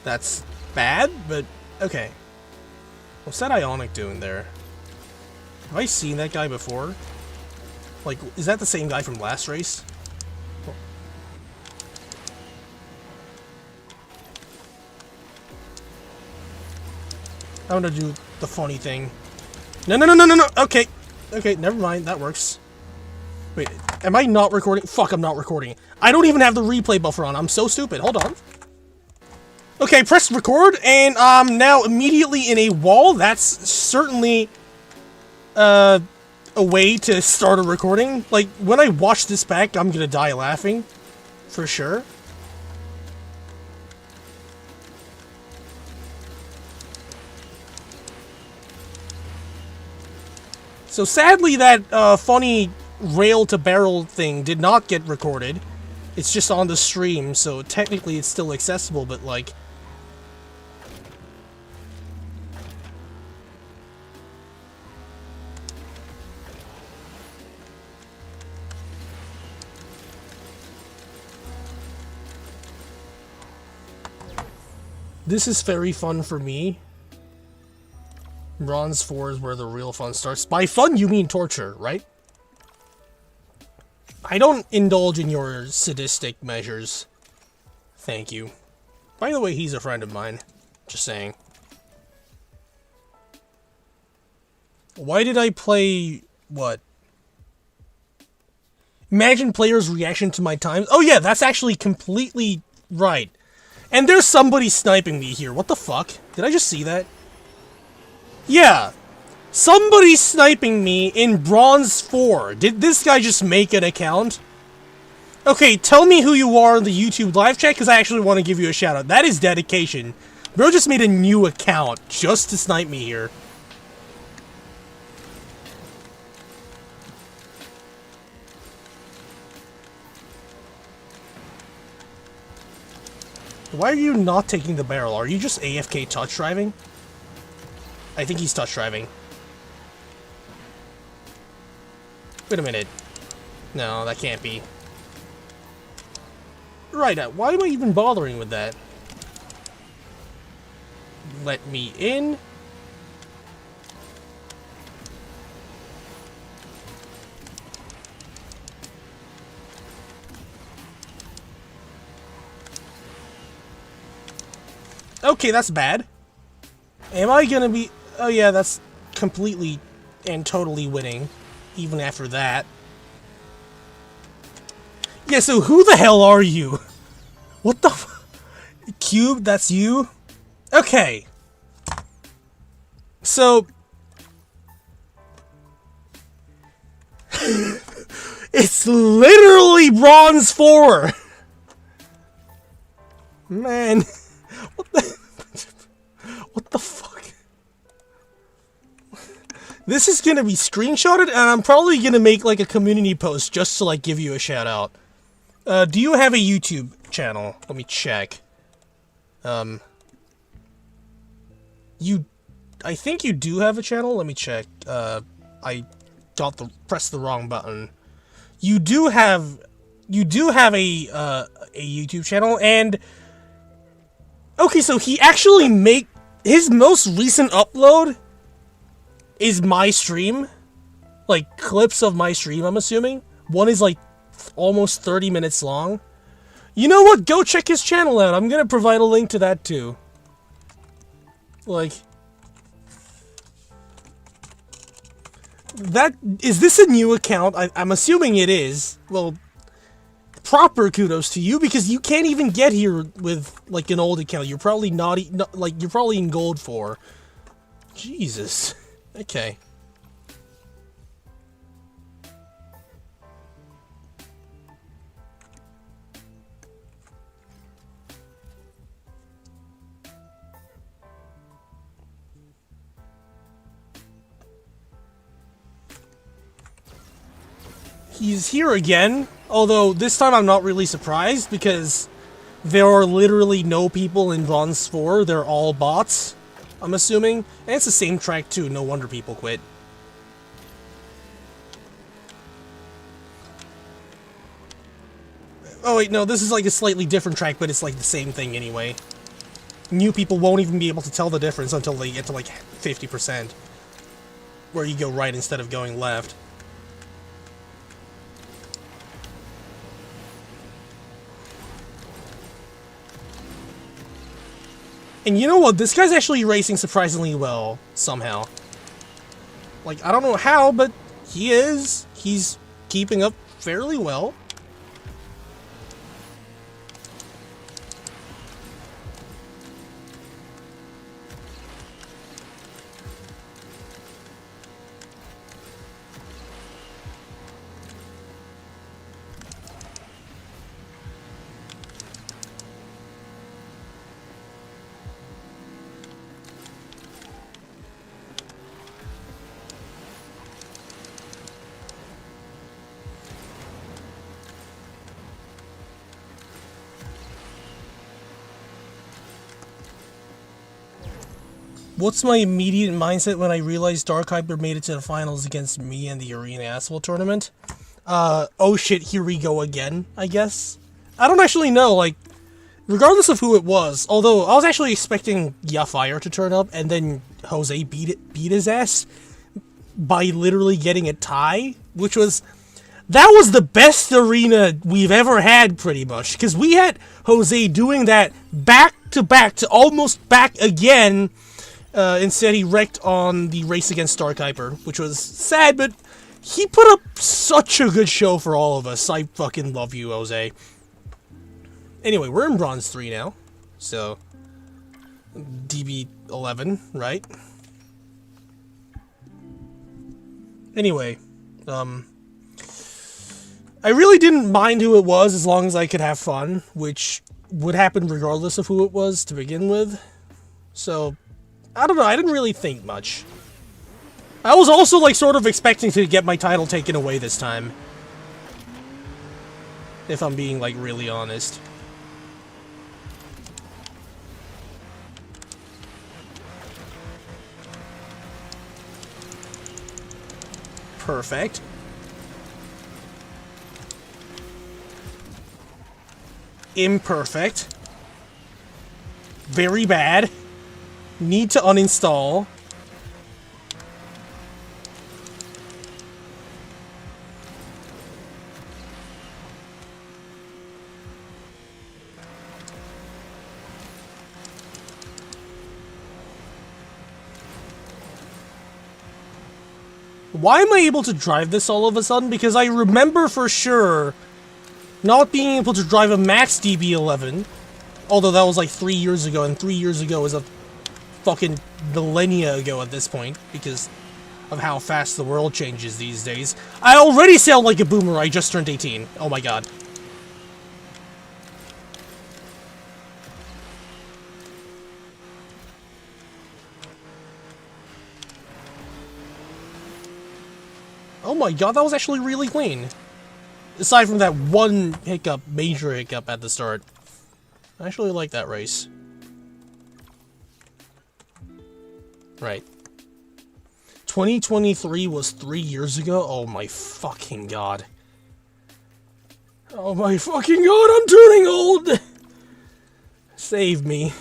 That's bad, but okay. What's that Ionic doing there? Have I seen that guy before? Like, is that the same guy from last race? I'm gonna do the funny thing. No, no, no, no, no, no! Okay. Okay, never mind. That works. Wait, am I not recording? Fuck, I'm not recording. I don't even have the replay buffer on. I'm so stupid. Hold on. Okay, press record, and I'm now immediately in a wall. That's certainly a way to start a recording. Like, when I watch this back, I'm gonna die laughing. For sure. So sadly, that funny rail-to-barrel thing did not get recorded. It's just on the stream, so technically it's still accessible, but like... This is very fun for me. Bronze 4 is where the real fun starts. By fun, you mean torture, right? I don't indulge in your sadistic measures. Thank you. By the way, he's a friend of mine. Just saying. Why did I play... what? Imagine players' reaction to my times. Oh yeah, that's actually completely right. And there's somebody sniping me here. What the fuck? Did I just see that? Yeah, somebody's sniping me in Bronze 4. Did this guy just make an account? Okay, tell me who you are in the YouTube live chat, because I actually want to give you a shout out. That is dedication. Bro just made a new account just to snipe me here. Why are you not taking the barrel? Are you just AFK touch driving? I think he's touch driving. Wait a minute. No, that can't be. Right, why am I even bothering with that? Let me in. Okay, that's bad. Am I gonna be... Oh yeah, that's completely and totally winning, even after that. Yeah, so who the hell are you? What the f- Cube, that's you? Okay. So... it's literally Bronze 4! Man... what the... what the fuck? This is gonna be screenshotted, and I'm probably gonna make, like, a community post just to, like, give you a shout out. Do you have a YouTube channel? Let me check. I think you do have a channel. Let me check. I pressed the wrong button. You do have a YouTube channel, and okay, so he actually his most recent upload is my stream, like clips of my stream. I'm assuming one is like almost 30 minutes long. You know what? Go check his channel out. I'm gonna provide a link to that too. Like, is this a new account? I'm assuming it is. Well, proper kudos to you, because you can't even get here with like an old account. You're probably you're probably in gold 4. Jesus. Okay. He's here again, although this time I'm not really surprised because there are literally no people in Bronze 4, they're all bots, I'm assuming. And it's the same track too, no wonder people quit. Oh wait, no, this is like a slightly different track, but it's like the same thing anyway. New people won't even be able to tell the difference until they get to like 50%. Where you go right instead of going left. And you know what? This guy's actually racing surprisingly well, somehow. Like, I don't know how, but he is. He's keeping up fairly well. What's my immediate mindset when I realized Dark Hyper made it to the finals against me in the Arena Asphalt tournament? Oh shit, here we go again, I guess? I don't actually know, like, regardless of who it was, although I was actually expecting Yafire to turn up, and then Jose beat his ass by literally getting a tie, which was... that was the best arena we've ever had, pretty much, because we had Jose doing that back-to-back to almost back again. Instead, he wrecked on the race against Dark Hyper, which was sad, but he put up such a good show for all of us. I fucking love you, Jose. Anyway, we're in Bronze 3 now, so DB11, right? Anyway, I really didn't mind who it was as long as I could have fun, which would happen regardless of who it was to begin with. So, I don't know, I didn't really think much. I was also, like, sort of expecting to get my title taken away this time. If I'm being, like, really honest. Perfect. Imperfect. Very bad. Need to uninstall. Why am I able to drive this all of a sudden? Because I remember for sure Not being able to drive a max DB11, although that was like 3 years ago, and 3 years ago is a fucking millennia ago at this point, because of how fast the world changes these days. I already sound like a boomer, I just turned 18. Oh my god. Oh my god, that was actually really clean. Aside from that one hiccup, major hiccup at the start. I actually like that race. Right. 2023 was 3 years ago? Oh my fucking god. Oh my fucking god, I'm turning old! Save me.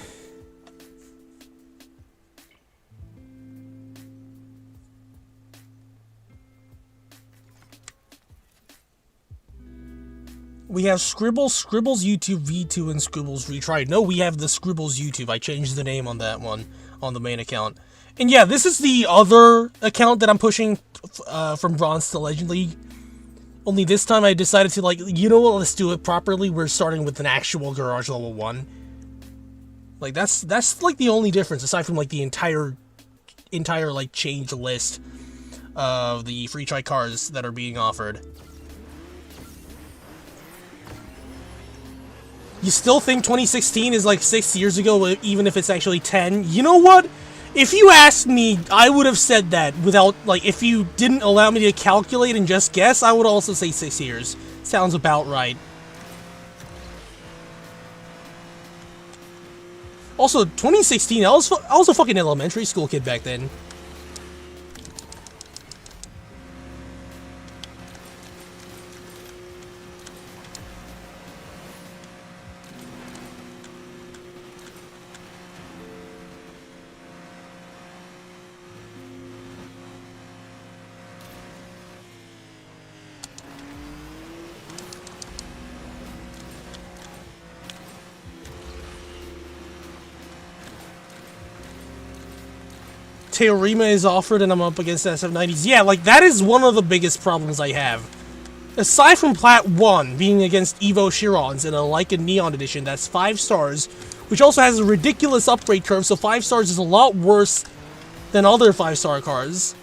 We have Scribbles YouTube V2 and Scribbles Retry. No, we have the Scribbles YouTube. I changed the name on that one, on the main account. And yeah, this is the other account that I'm pushing from Bronze to Legend League. Only this time I decided to, like, you know what, let's do it properly. We're starting with an actual Garage Level 1. Like, that's like, the only difference, aside from, like, the entire, like, changed list of the free try cars that are being offered. You still think 2016 is like 6 years ago, even if it's actually 10? You know what? If you asked me, I would have said that without, like, if you didn't allow me to calculate and just guess, I would also say 6 years. Sounds about right. Also, 2016, I was a fucking elementary school kid back then. Teorema is offered and I'm up against SF90s. Yeah, like, that is one of the biggest problems I have. Aside from Plat 1 being against Evo Chirons in a Leica Neon Edition that's 5 stars, which also has a ridiculous upgrade curve, so 5 stars is a lot worse than other 5-star cars.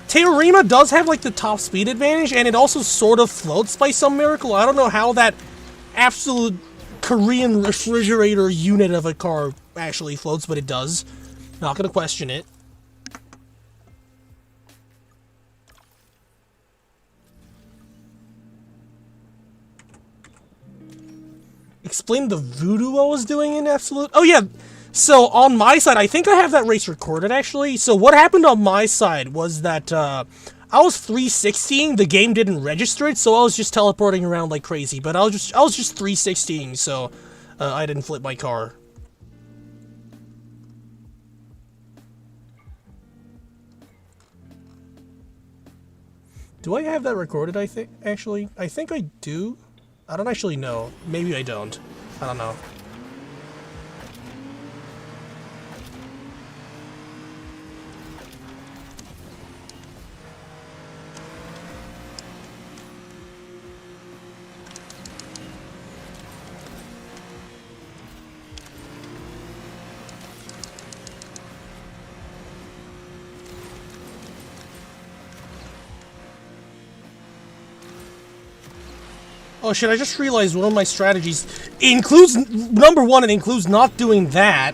Teorema does have, like, the top speed advantage, and it also sort of floats by some miracle. I don't know how that absolute Korean refrigerator unit of a car actually floats, but it does. Not gonna question it. Explain the voodoo I was doing in Absolute? Oh yeah, so on my side, I think I have that race recorded actually. So what happened on my side was that I was 316, the game didn't register it, so I was just teleporting around like crazy. But I was just 316, so I didn't flip my car. Do I have that recorded, I think I do. I don't actually know. Maybe I don't. I don't know. Oh shit, I just realized one of my strategies includes, number one, it includes not doing that.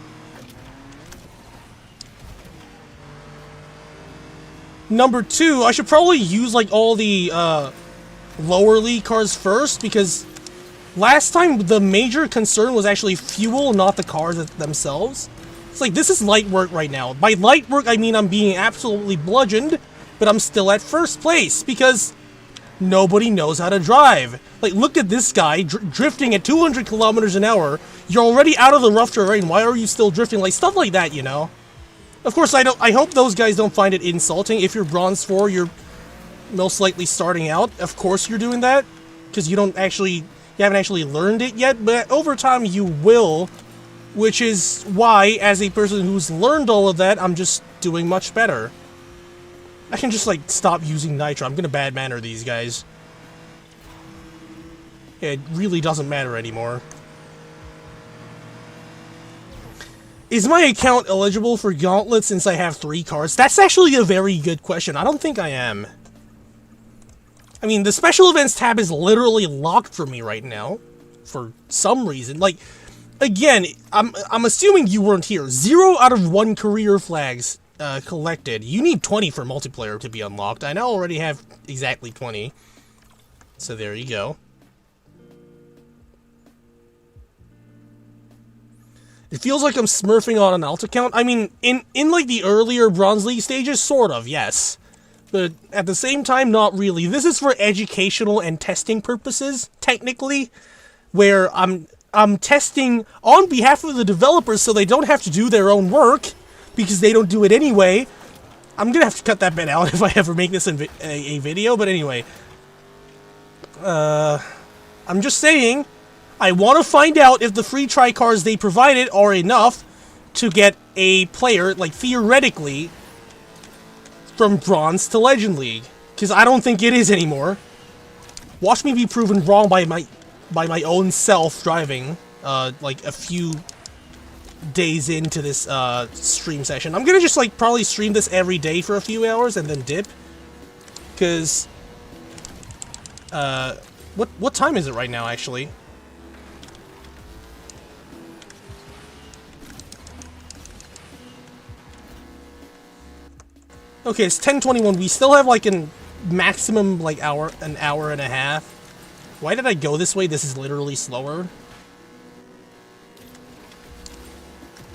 Number two, I should probably use, like, all the, lower league cars first, because last time the major concern was actually fuel, not the cars themselves. It's like, this is light work right now. By light work, I mean I'm being absolutely bludgeoned, but I'm still at first place, because nobody knows how to drive. Like, look at this guy drifting at 200 kilometers an hour. You're already out of the rough terrain. Why are you still drifting? Like, stuff like that, you know? Of course, I hope those guys don't find it insulting. If you're Bronze 4, you're most likely starting out. Of course you're doing that, because you haven't actually learned it yet, but over time you will Which is why, as a person who's learned all of that, I'm just doing much better. I can just, like, stop using Nitro. I'm gonna bad manner these guys. It really doesn't matter anymore. Is my account eligible for Gauntlet since I have 3 cards? That's actually a very good question. I don't think I am. I mean, the Special Events tab is literally locked for me right now. For some reason. Like, again, I'm assuming you weren't here. 0 out of 1 career flags collected. You need 20 for multiplayer to be unlocked. I now already have exactly 20. So there you go. It feels like I'm smurfing on an alt account. I mean, in like the earlier Bronze League stages, sort of, yes. But at the same time, not really. This is for educational and testing purposes, technically, where I'm testing on behalf of the developers so they don't have to do their own work, because they don't do it anyway. I'm gonna have to cut that bit out if I ever make this a video, but anyway. I'm just saying, I want to find out if the free try cards they provided are enough to get a player, like, theoretically, from Bronze to Legend League. Because I don't think it is anymore. Watch me be proven wrong by my own self driving, like, a few days into this, stream session. I'm gonna just, like, probably stream this every day for a few hours and then dip. Because, what time is it right now, actually? Okay, it's 10:21. We still have, like, a maximum, like, an hour and a half. Why did I go this way? This is literally slower.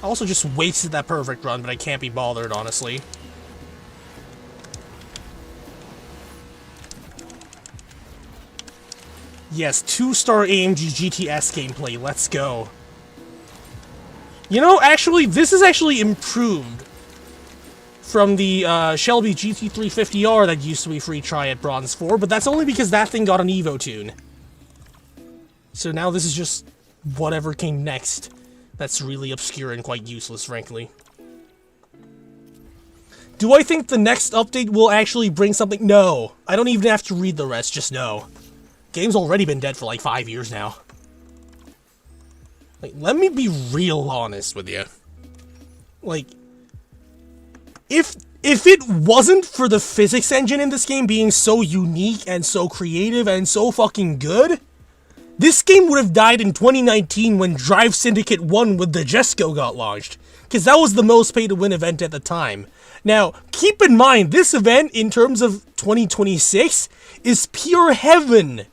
I also just wasted that perfect run, but I can't be bothered, honestly. Yes, 2-star AMG GTS gameplay. Let's go. You know, actually, this is actually improved from the Shelby GT350R that used to be free try at Bronze 4, but that's only because that thing got an Evo tune. So now this is just whatever came next. That's really obscure and quite useless, frankly. Do I think the next update will actually bring something? No. I don't even have to read the rest, just no. Game's already been dead for like 5 years now. Like, let me be real honest with you. Like, if it wasn't for the physics engine in this game being so unique and so creative and so fucking good, this game would have died in 2019 when Drive Syndicate 1 with the Jesco got launched, because that was the most pay-to-win event at the time. Now, keep in mind, this event, in terms of 2026, is pure heaven.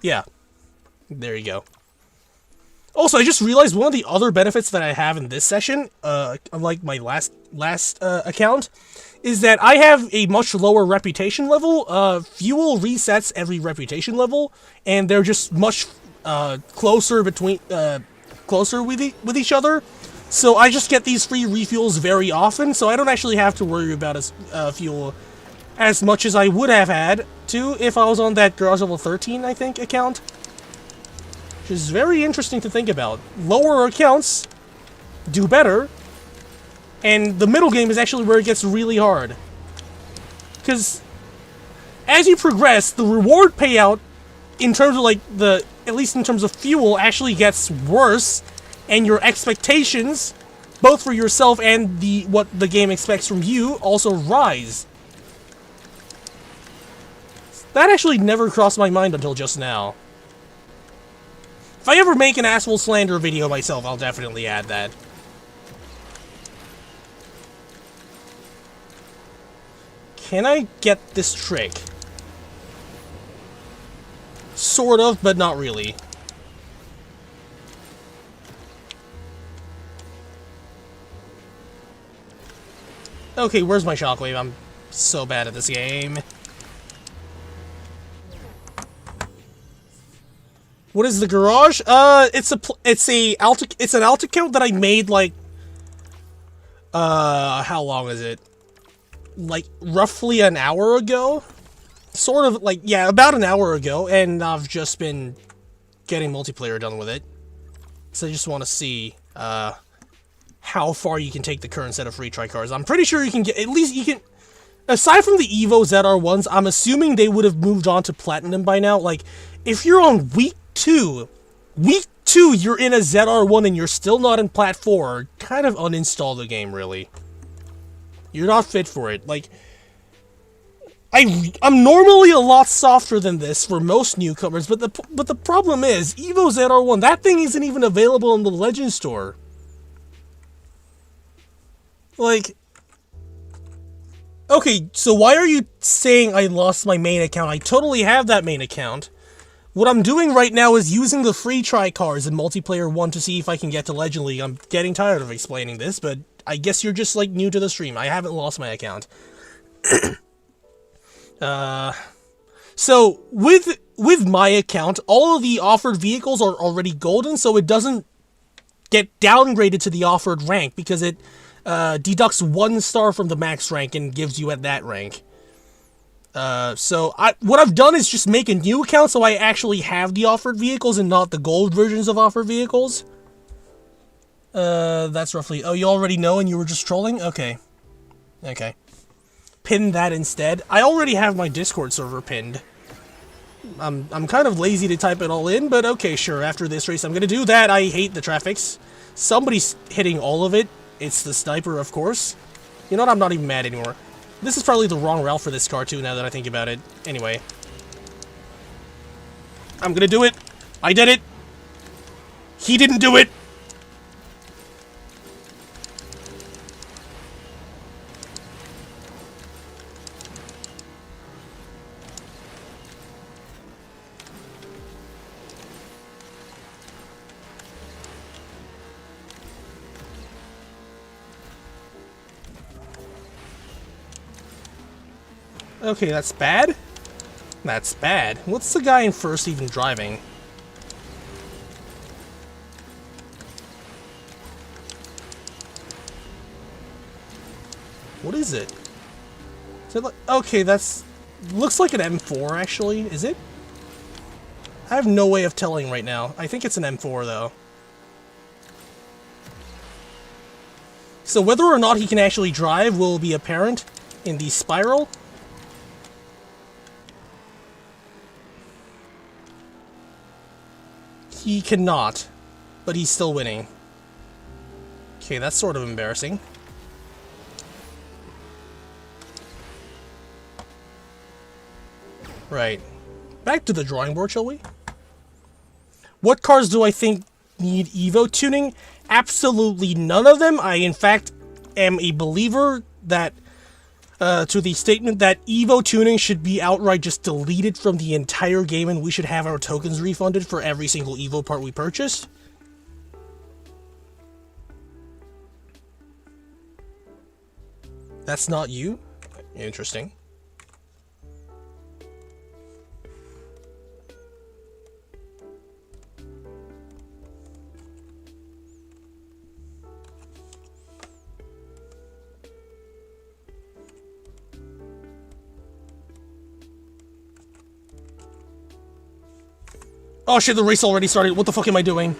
Yeah, there you go. Also, I just realized one of the other benefits that I have in this session, unlike my last account, is that I have a much lower reputation level. Fuel resets every reputation level, and they're just much closer with each other. So I just get these free refuels very often, so I don't actually have to worry about fuel as much as I would have had to if I was on that Garage Level 13, I think, account. Which is very interesting to think about. Lower accounts do better, and the middle game is actually where it gets really hard. Because as you progress, the reward payout, in terms of, like, at least in terms of fuel, actually gets worse, and your expectations, both for yourself and what the game expects from you, also rise. That actually never crossed my mind until just now. If I ever make an Asshole Slander video myself, I'll definitely add that. Can I get this trick? Sort of, but not really. Okay, where's my shockwave? I'm so bad at this game. What is the garage? It's an alt account that I made, like, how long is it? Like, roughly an hour ago? Sort of, like, yeah, about an hour ago, and I've just been getting multiplayer done with it. So I just want to see how far you can take the current set of free tri-cars. I'm pretty sure you can get, at least you can, aside from the Evo ZR1s, I'm assuming they would have moved on to Platinum by now. Like, if you're on week 2, you're in a ZR1 and you're still not in Plat 4, kind of uninstall the game, really. You're not fit for it. Like, I'm normally a lot softer than this for most newcomers, but the problem is, Evo ZR1, that thing isn't even available in the Legends store. Like, okay, so why are you saying I lost my main account? I totally have that main account. What I'm doing right now is using the free tri-cars in Multiplayer 1 to see if I can get to Legend League. I'm getting tired of explaining this, but I guess you're just, like, new to the stream. I haven't lost my account. So, with my account, all of the offered vehicles are already golden, so it doesn't get downgraded to the offered rank, because it deducts 1 star from the max rank and gives you at that rank. So what I've done is just make a new account so I actually have the offered vehicles and not the gold versions of offered vehicles. That's roughly... Oh, you already know and you were just trolling? Okay. Okay. Pin that instead. I already have my Discord server pinned. I'm kind of lazy to type it all in, but okay, sure. After this race, I'm gonna do that. I hate the traffics. Somebody's hitting all of it. It's the sniper, of course. You know what? I'm not even mad anymore. This is probably the wrong route for this car, too, now that I think about it. Anyway. I'm gonna do it. I did it. He didn't do it. Okay, that's bad. That's bad. What's the guy in first even driving? What is it? Is it like, okay, that's... looks like an M4, actually. Is it? I have no way of telling right now. I think it's an M4, though. So whether or not he can actually drive will be apparent in the spiral. He cannot, but he's still winning. Okay, that's sort of embarrassing. Right. Back to the drawing board, shall we? What cars do I think need Evo tuning? Absolutely none of them. I, in fact, am a believer that to the statement that Evo tuning should be outright just deleted from the entire game and we should have our tokens refunded for every single Evo part we purchased. That's not you? Interesting. Oh shit, the race already started. What the fuck am I doing?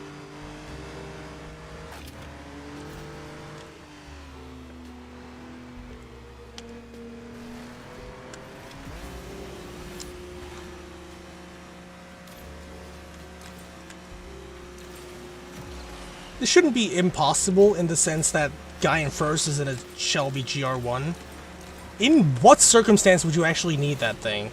This shouldn't be impossible in the sense that guy in first is in a Shelby GR1. In what circumstance would you actually need that thing?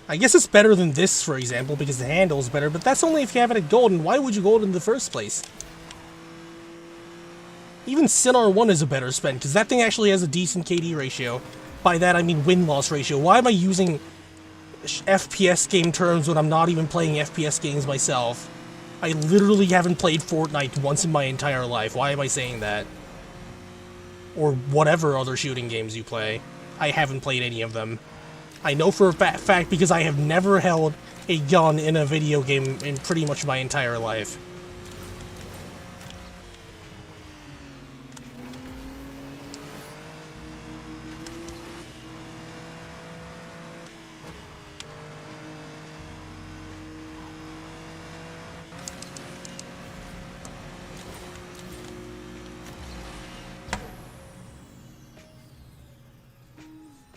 I guess it's better than this, for example, because the handle is better, but that's only if you have it at gold, and why would you gold in the first place? Even Sinar 1 is a better spend, because that thing actually has a decent KD ratio. By that, I mean win-loss ratio. Why am I using FPS game terms when I'm not even playing FPS games myself? I literally haven't played Fortnite once in my entire life. Why am I saying that? Or whatever other shooting games you play. I haven't played any of them. I know for a fact because I have never held a gun in a video game in pretty much my entire life.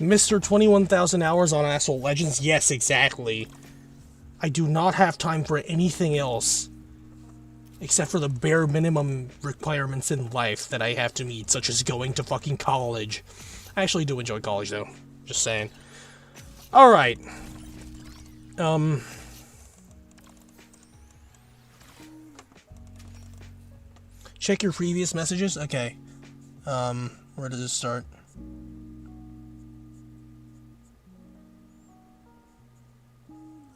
Mr. 21,000 hours on Asphalt Legends? Yes, exactly. I do not have time for anything else. Except for the bare minimum requirements in life that I have to meet, such as going to fucking college. I actually do enjoy college, though. Just saying. Alright. Check your previous messages? Okay. Where does it start?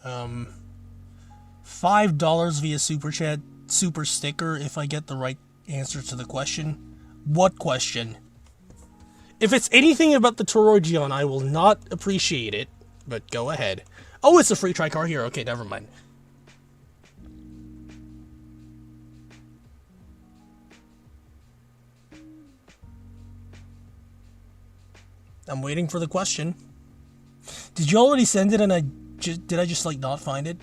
$5 via Super Chat, Super Sticker if I get the right answer to the question. What question? If it's anything about the Toroidion, I will not appreciate it, but go ahead. Oh, it's a free Tricar here. Okay, never mind. I'm waiting for the question. Did you already send it and did I just, like, not find it?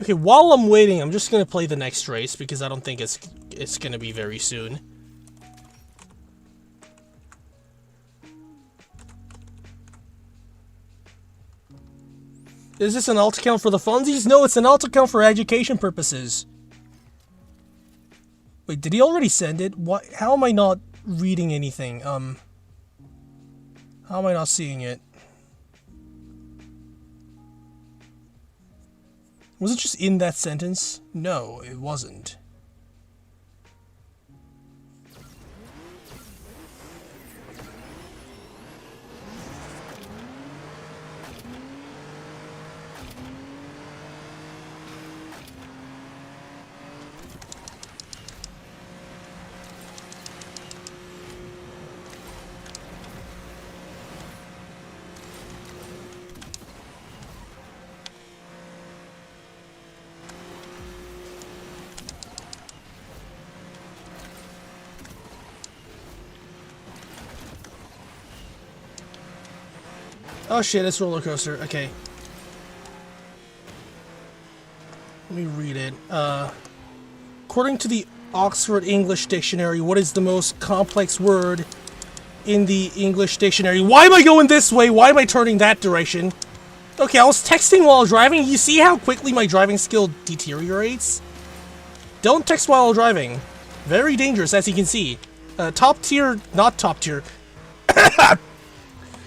Okay, while I'm waiting, I'm just gonna play the next race because I don't think it's gonna be very soon. Is this an alt account for the funsies? No, it's an alt account for education purposes. Wait, did he already send it? What? How am I not reading anything? How am I not seeing it? Was it just in that sentence? No, it wasn't. Oh shit, it's roller coaster. Okay. Let me read it. According to the Oxford English Dictionary, what is the most complex word in the English dictionary? Why am I going this way? Why am I turning that direction? Okay, I was texting while driving. You see how quickly my driving skill deteriorates? Don't text while driving. Very dangerous, as you can see. Top tier, not top tier.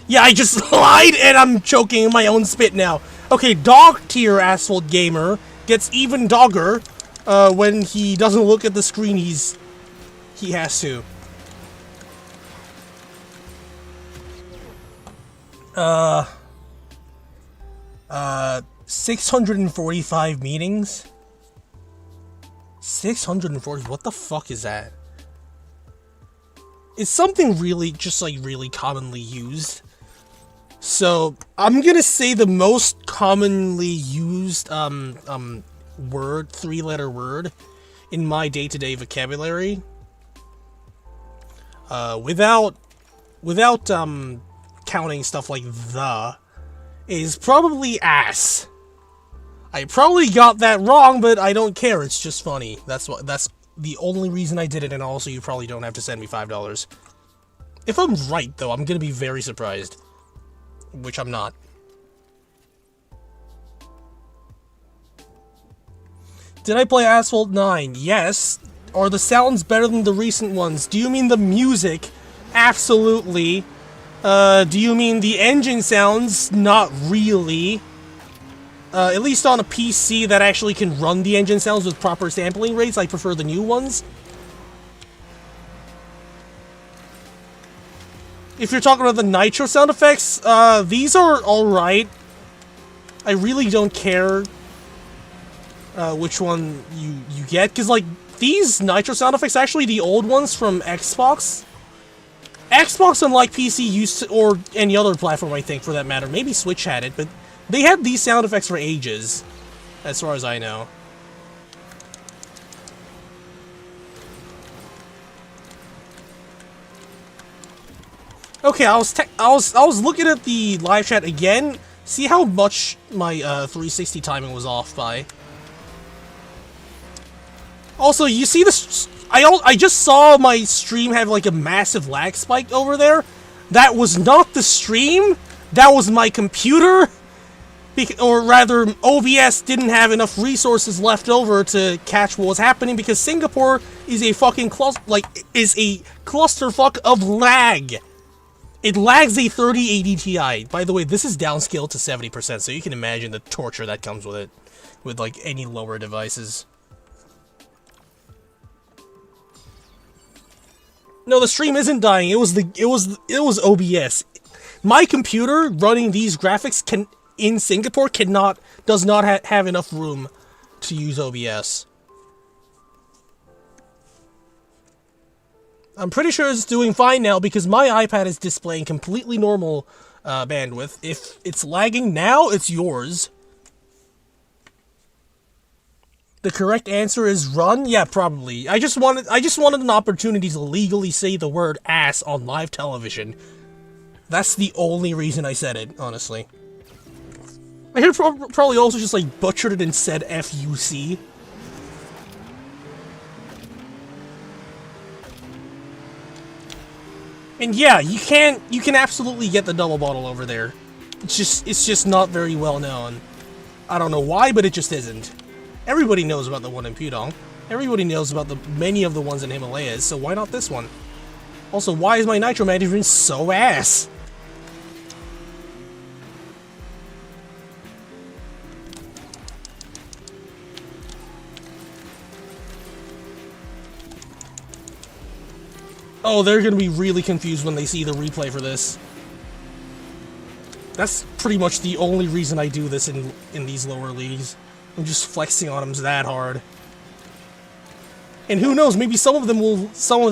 Yeah, I just lied and I'm choking in my own spit now. Okay, dog tier Asphalt Gamer gets even dogger when he doesn't look at the screen he has to. 645 meetings? 640, what the fuck is that? It's something really, just like really commonly used. So, I'm gonna say the most commonly used, word, three-letter word in my day-to-day vocabulary, without counting stuff like the, is probably ass. I probably got that wrong, but I don't care, it's just funny. That's the only reason I did it, and also you probably don't have to send me $5. If I'm right, though, I'm gonna be very surprised. Which I'm not. Did I play Asphalt 9? Yes. Are the sounds better than the recent ones? Do you mean the music? Absolutely. Do you mean the engine sounds? Not really. At least on a PC that actually can run the engine sounds with proper sampling rates, I prefer the new ones. If you're talking about the nitro sound effects, these are alright. I really don't care which one you get, because, like, these nitro sound effects, actually the old ones from Xbox. Xbox, unlike PC, used to, or any other platform, I think, for that matter. Maybe Switch had it, but they had these sound effects for ages, as far as I know. Okay, I was looking at the live chat again. See how much my 360 timing was off by. Also, you see this? I just saw my stream have like a massive lag spike over there. That was not the stream. That was my computer. Or rather, OBS didn't have enough resources left over to catch what was happening because Singapore is a fucking clusterfuck of lag. It lags a 3080 Ti. By the way, this is downscaled to 70%, so you can imagine the torture that comes with it, with like any lower devices. No, the stream isn't dying. It was OBS. My computer running these graphics in Singapore does not have enough room to use OBS. I'm pretty sure it's doing fine now because my iPad is displaying completely normal bandwidth. If it's lagging now, it's yours. The correct answer is run? Yeah, probably. I just wanted an opportunity to legally say the word ass on live television. That's the only reason I said it, honestly. I could probably also just like butchered it and said FUC. And yeah, you can absolutely get the double bottle over there. It's just not very well known. I don't know why, but it just isn't. Everybody knows about the one in Pudong. Everybody knows about many of the ones in Himalayas, so why not this one? Also, why is my nitro management so ass? Oh, they're gonna be really confused when they see the replay for this. That's pretty much the only reason I do this in these lower leagues. I'm just flexing on them that hard. And who knows, maybe some of them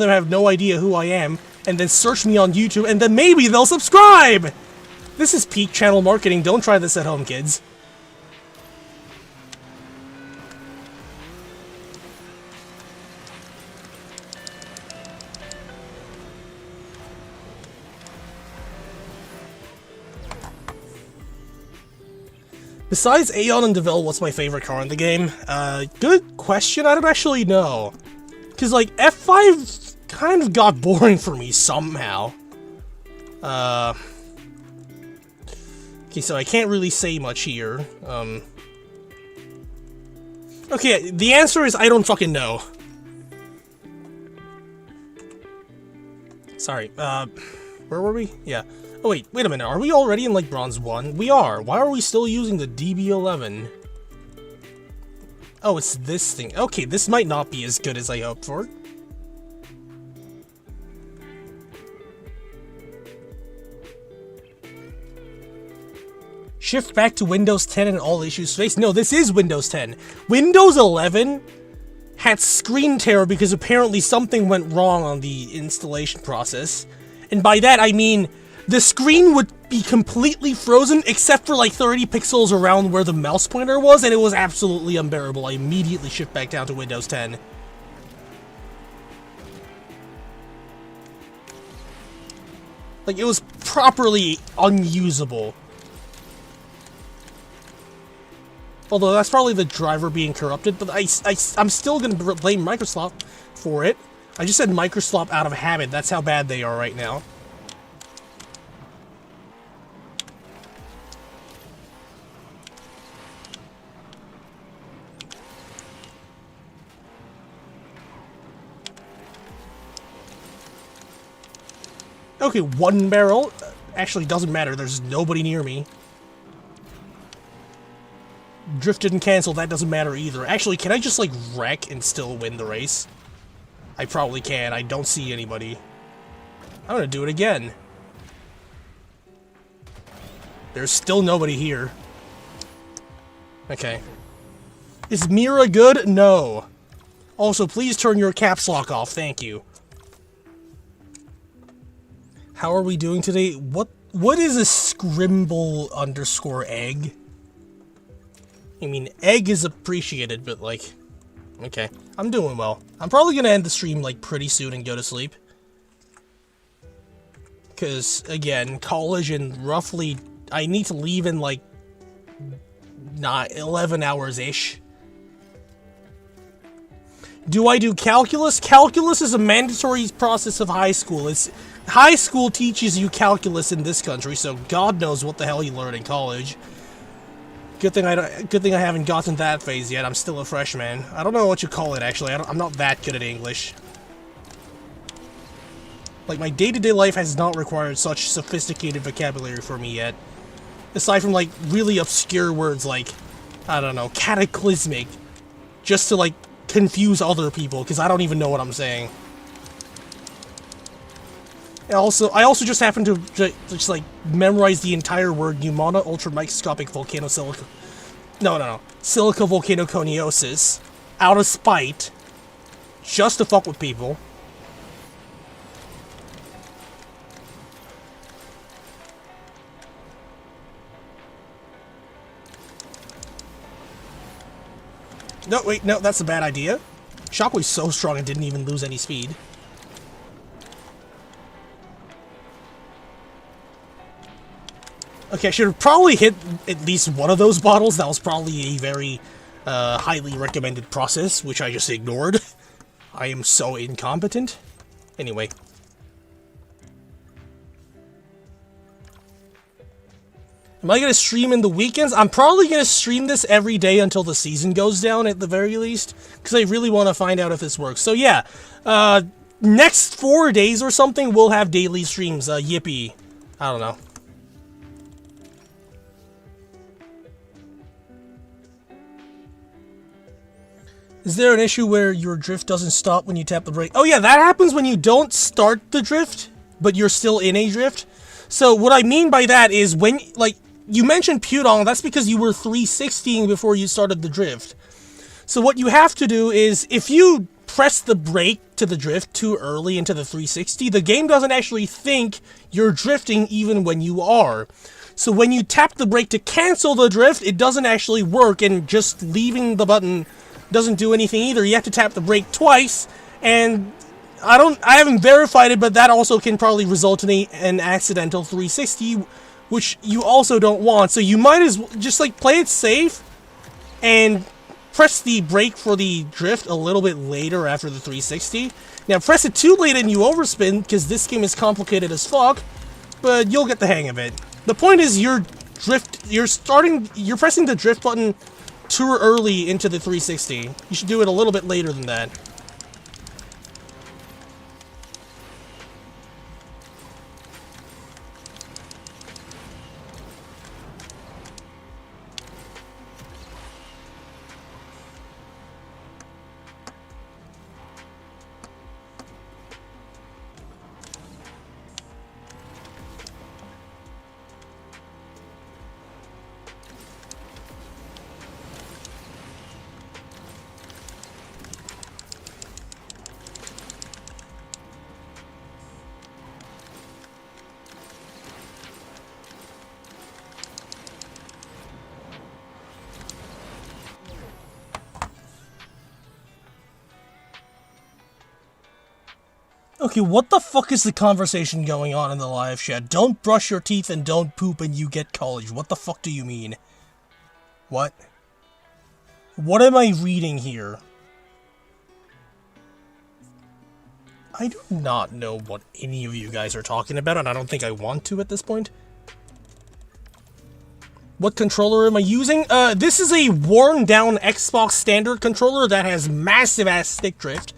have no idea who I am, and then search me on YouTube, and then maybe they'll subscribe! This is peak channel marketing, don't try this at home, kids. Besides Aeon and Deville, what's my favorite car in the game? Good question, I don't actually know. Because, like, F5 kind of got boring for me somehow. Okay, so I can't really say much here. Okay, the answer is I don't fucking know. Sorry, where were we? Yeah. Oh wait a minute, are we already in, like, Bronze 1? We are! Why are we still using the DB11? Oh, it's this thing. Okay, this might not be as good as I hoped for. Shift back to Windows 10 and all issues faced. No, this is Windows 10. Windows 11 had screen tear because apparently something went wrong on the installation process. And by that I mean the screen would be completely frozen except for like 30 pixels around where the mouse pointer was, and it was absolutely unbearable. I immediately shift back down to Windows 10. Like, it was properly unusable. Although that's probably the driver being corrupted, but I'm still gonna blame Microsoft for it. I just said Microsoft out of habit, that's how bad they are right now. Okay, one barrel. Actually, doesn't matter. There's nobody near me. Drifted and canceled. That doesn't matter either. Actually, can I just, like, wreck and still win the race? I probably can. I don't see anybody. I'm gonna do it again. There's still nobody here. Okay. Is Mira good? No. Also, please turn your caps lock off. Thank you. How are we doing today? What is a scrimble _ egg? I mean, egg is appreciated, but like, okay. I'm doing well. I'm probably gonna end the stream like pretty soon and go to sleep. Because, again, college and roughly... I need to leave in, like, 11 hours-ish. Do I do calculus? Calculus is a mandatory process of high school. High school teaches you calculus in this country, so God knows what the hell you learn in college. Good thing I haven't gotten that phase yet. I'm still a freshman. I don't know what you call it, actually. I'm not that good at English. Like, my day-to-day life has not required such sophisticated vocabulary for me yet. Aside from, like, really obscure words like, I don't know, cataclysmic. Just to, like, confuse other people, because I don't even know what I'm saying. I also just happen to just, like, memorize the entire word pneumona ultramicroscopic volcano silica... No. Silica volcanoconiosis. Out of spite. Just to fuck with people. No, wait, no, that's a bad idea. Shockwave's so strong it didn't even lose any speed. Okay, I should have probably hit at least one of those bottles. That was probably a very highly recommended process, which I just ignored. I am so incompetent. Anyway. Am I going to stream in the weekends? I'm probably going to stream this every day until the season goes down, at the very least. Because I really want to find out if this works. So yeah, next 4 days or something, we'll have daily streams. Yippee. I don't know. Is there an issue where your drift doesn't stop when you tap the brake? Oh yeah, that happens when you don't start the drift, but you're still in a drift. So what I mean by that is when, like, you mentioned Pudong, that's because you were 360ing before you started the drift. So what you have to do is, if you press the brake to the drift too early into the 360, the game doesn't actually think you're drifting even when you are. So when you tap the brake to cancel the drift, it doesn't actually work, and just leaving the button doesn't do anything either. You have to tap the brake twice, and I haven't verified it, but that also can probably result in an accidental 360, which you also don't want. So you might as well just, like, play it safe and press the brake for the drift a little bit later after the 360. Now press it too late and you overspin, because this game is complicated as fuck, but you'll get the hang of it. The point is you're pressing the drift button too early into the 360. You should do it a little bit later than that. Okay, what the fuck is the conversation going on in the live chat? Don't brush your teeth and don't poop and you get college. What the fuck do you mean? What? What am I reading here? I do not know what any of you guys are talking about, and I don't think I want to at this point. What controller am I using? This is a worn-down Xbox standard controller that has massive-ass stick drift.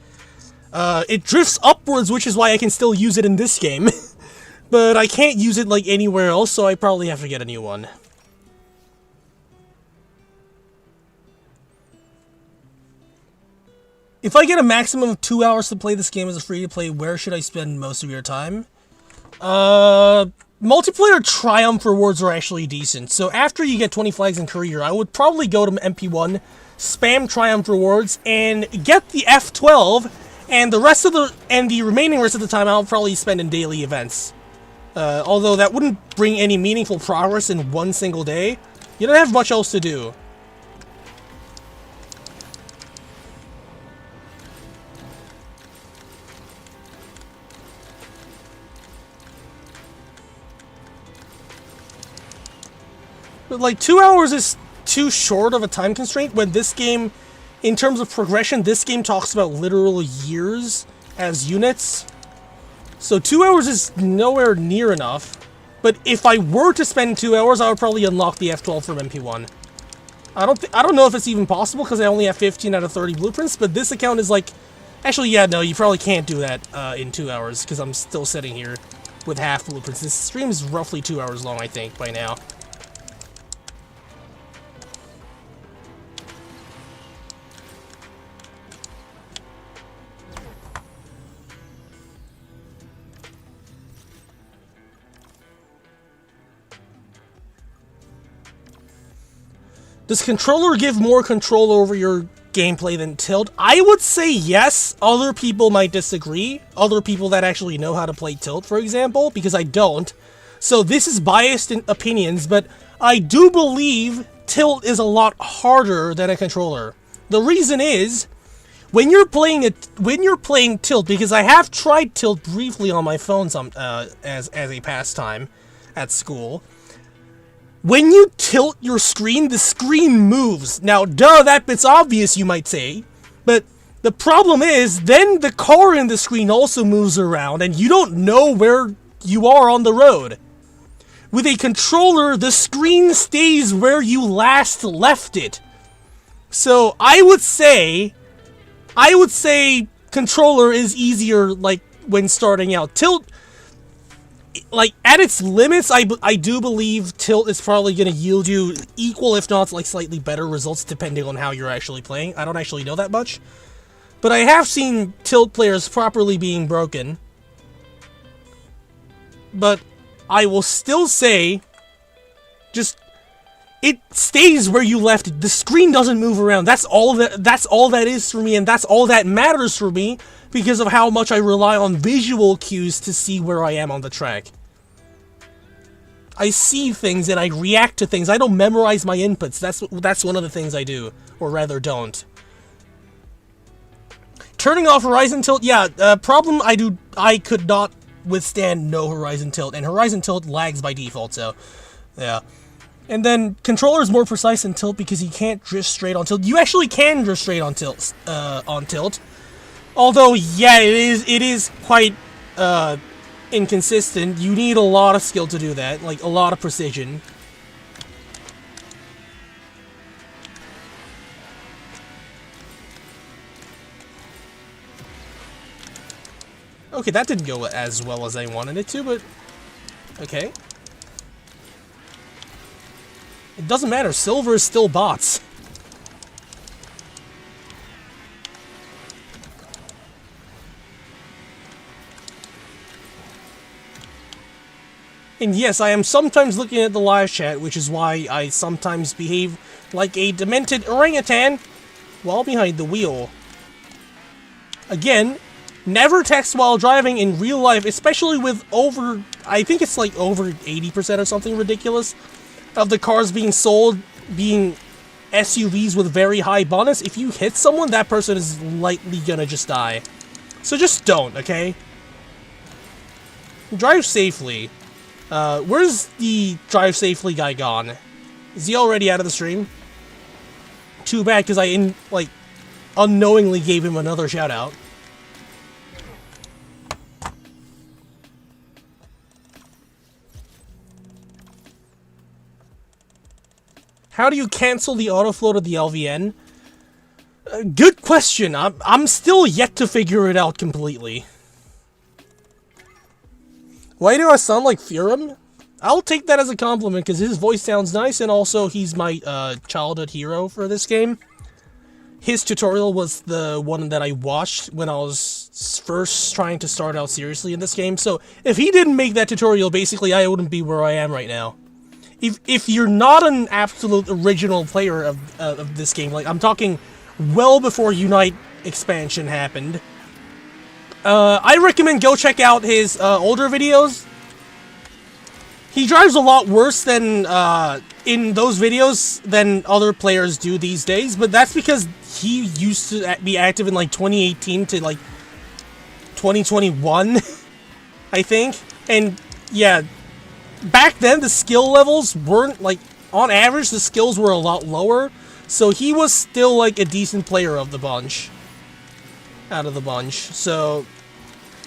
It drifts upwards, which is why I can still use it in this game. But I can't use it, like, anywhere else, so I probably have to get a new one. If I get a maximum of 2 hours to play this game as a free-to-play, where should I spend most of your time? Multiplayer Triumph rewards are actually decent. So after you get 20 flags in career, I would probably go to MP1, spam Triumph rewards, and get the F12, and the remaining rest of the time I'll probably spend in daily events. Although that wouldn't bring any meaningful progress in one single day. You don't have much else to do. But like 2 hours is too short of a time constraint when this game, in terms of progression, this game talks about literal years as units. So 2 hours is nowhere near enough. But if I were to spend 2 hours, I would probably unlock the F12 from MP1. I don't know if it's even possible because I only have 15 out of 30 blueprints, but this account is like... Actually, yeah, no, you probably can't do that in 2 hours because I'm still sitting here with half blueprints. This stream is roughly 2 hours long, I think, by now. Does controller give more control over your gameplay than tilt? I would say yes. Other people might disagree. Other people that actually know how to play tilt, for example, because I don't. So this is biased in opinions, but I do believe tilt is a lot harder than a controller. The reason is, when you're playing tilt, because I have tried tilt briefly on my phone as a pastime at school. When you tilt your screen, the screen moves. Now, duh, that bit's obvious, you might say. But the problem is, then the car in the screen also moves around, and you don't know where you are on the road. With a controller, the screen stays where you last left it. So, I would say controller is easier, like, when starting out. Tilt... Like, at its limits, I do believe tilt is probably going to yield you equal, if not, like, slightly better results, depending on how you're actually playing. I don't actually know that much. But I have seen tilt players properly being broken. But I will still say, just, it stays where you left it. The screen doesn't move around. That's all that is for me, and that's all that matters for me, because of how much I rely on visual cues to see where I am on the track. I see things and I react to things. I don't memorize my inputs. That's one of the things I do, or rather don't. Turning off horizon tilt, yeah, problem I could not withstand no horizon tilt, and horizon tilt lags by default, so yeah. And then controller is more precise in tilt because you can't drift straight on tilt. You actually can drift straight on tilt. Although, yeah, it is quite inconsistent. You need a lot of skill to do that, like a lot of precision. Okay, that didn't go as well as I wanted it to, but okay. It doesn't matter, silver is still bots. And yes, I am sometimes looking at the live chat, which is why I sometimes behave like a demented orangutan while behind the wheel. Again, never text while driving in real life, especially with I think it's like over 80% or something ridiculous of the cars being sold being SUVs with very high bonus. If you hit someone, that person is likely gonna just die. So just don't, okay? Drive safely. Where's the drive safely guy gone? Is he already out of the stream? Too bad, because I, unknowingly gave him another shout-out. How do you cancel the autoflow to the LVN? Good question. I'm still yet to figure it out completely. Why do I sound like Furum? I'll take that as a compliment, because his voice sounds nice, and also he's my childhood hero for this game. His tutorial was the one that I watched when I was first trying to start out seriously in this game, so if he didn't make that tutorial, basically I wouldn't be where I am right now. If you're not an absolute original player of this game, like I'm talking well before Unite expansion happened, I recommend go check out his older videos. He drives a lot worse than in those videos than other players do these days, but that's because he used to be active in like 2018 to like 2021, I think. And yeah, back then the skill levels weren't like on average, the skills were a lot lower, so he was still, like, a decent player of the bunch. Out of the bunch, so...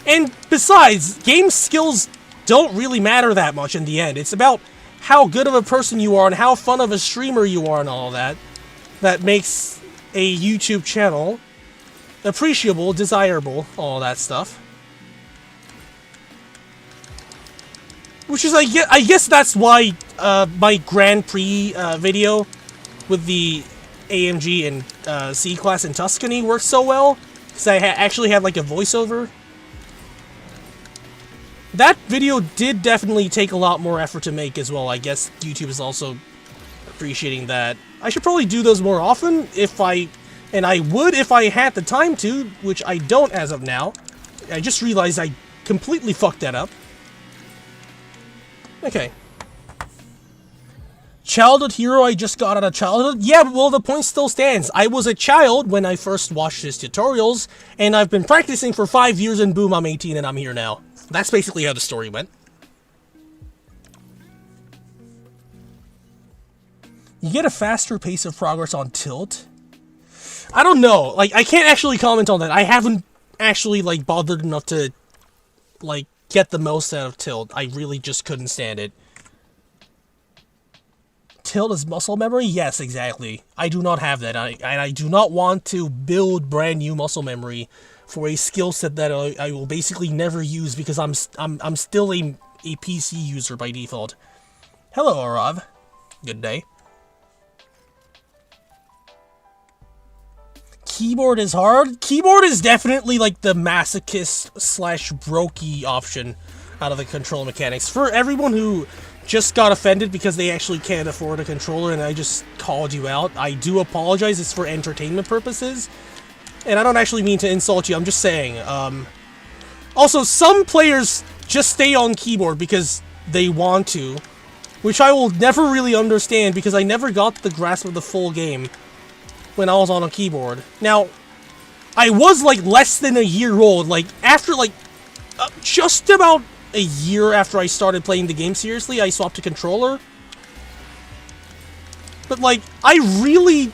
And besides, game skills don't really matter that much in the end. It's about how good of a person you are and how fun of a streamer you are and all that. That makes a YouTube channel appreciable, desirable, all that stuff. Which is, I guess that's why my Grand Prix video with the AMG and C-Class in Tuscany works so well. Because I actually had, like, a voiceover. That video did definitely take a lot more effort to make as well. I guess YouTube is also appreciating that. I should probably do those more often and I would if I had the time to, which I don't as of now. I just realized I completely fucked that up. Okay. Childhood hero I just got out of childhood? Yeah, well, the point still stands. I was a child when I first watched his tutorials, and I've been practicing for 5 years, and boom, I'm 18 and I'm here now. That's basically how the story went. You get a faster pace of progress on Tilt? I don't know. Like, I can't actually comment on that. I haven't actually, like, bothered enough to, like, get the most out of Tilt. I really just couldn't stand it. Tilt is muscle memory? Yes, exactly. I do not have that. I do not want to build brand new muscle memory for a skill set that I will basically never use because I'm still a PC user by default. Hello, Arav. Good day. Keyboard is hard? Keyboard is definitely like the masochist slash brokey option out of the control mechanics. For everyone who just got offended because they actually can't afford a controller and I just called you out, I do apologize. It's for entertainment purposes. And I don't actually mean to insult you, I'm just saying. Also, some players just stay on keyboard because they want to, which I will never really understand because I never got the grasp of the full game when I was on a keyboard. Now, I was like less than a year old, like after like just about a year after I started playing the game seriously, I swapped to controller. But like, I really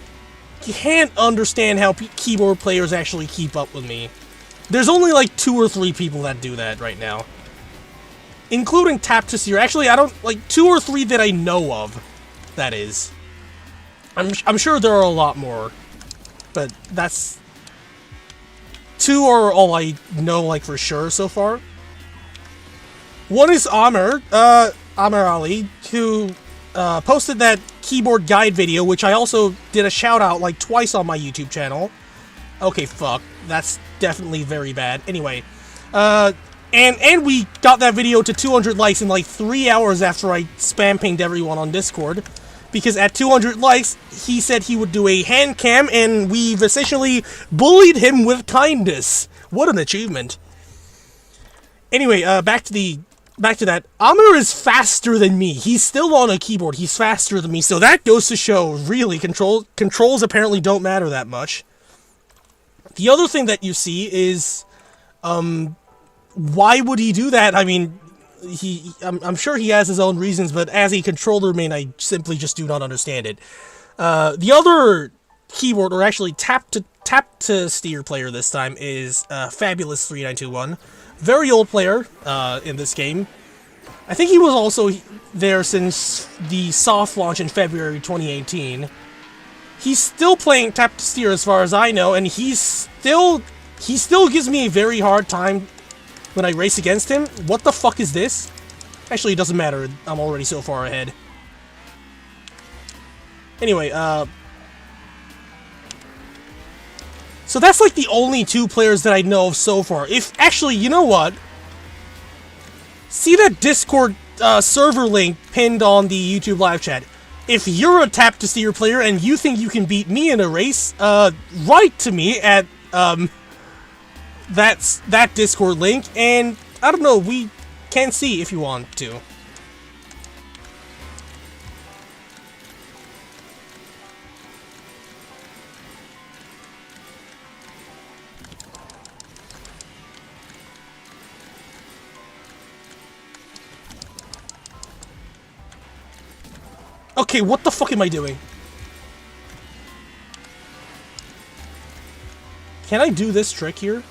can't understand how keyboard players actually keep up with me. There's only like 2 or 3 people that do that right now. Including Tap to Steer. Actually, I don't, like, 2 or 3 that I know of, that is. I'm sure there are a lot more, but that's... 2 are all I know, like, for sure so far. One is Amr Ali, who posted that keyboard guide video, which I also did a shout-out, like, twice on my YouTube channel. Okay, fuck. That's definitely very bad. Anyway, and we got that video to 200 likes in, like, 3 hours after I spam-pinged everyone on Discord. Because at 200 likes, he said he would do a hand cam, and we've essentially bullied him with kindness. What an achievement. Anyway, back to that. Amr is faster than me. He's still on a keyboard. He's faster than me, so that goes to show, really, controls apparently don't matter that much. The other thing that you see is, why would he do that? I mean, I'm sure he has his own reasons, but as a controller main, I simply just do not understand it. The other keyboard, or actually tap to steer player this time, is Fabulous 3921. Very old player in this game. I think he was also there since the soft launch in February 2018. He's still playing tap to steer as far as I know, and he still gives me a very hard time when I race against him. What the fuck is this? Actually, it doesn't matter. I'm already so far ahead. Anyway, so that's like the only 2 players that I know of so far. Actually, you know what? See that Discord server link pinned on the YouTube live chat? If you're a tap to steer player and you think you can beat me in a race, write to me at, that Discord link, and I don't know, we can see if you want to. Okay, what the fuck am I doing? Can I do this trick here?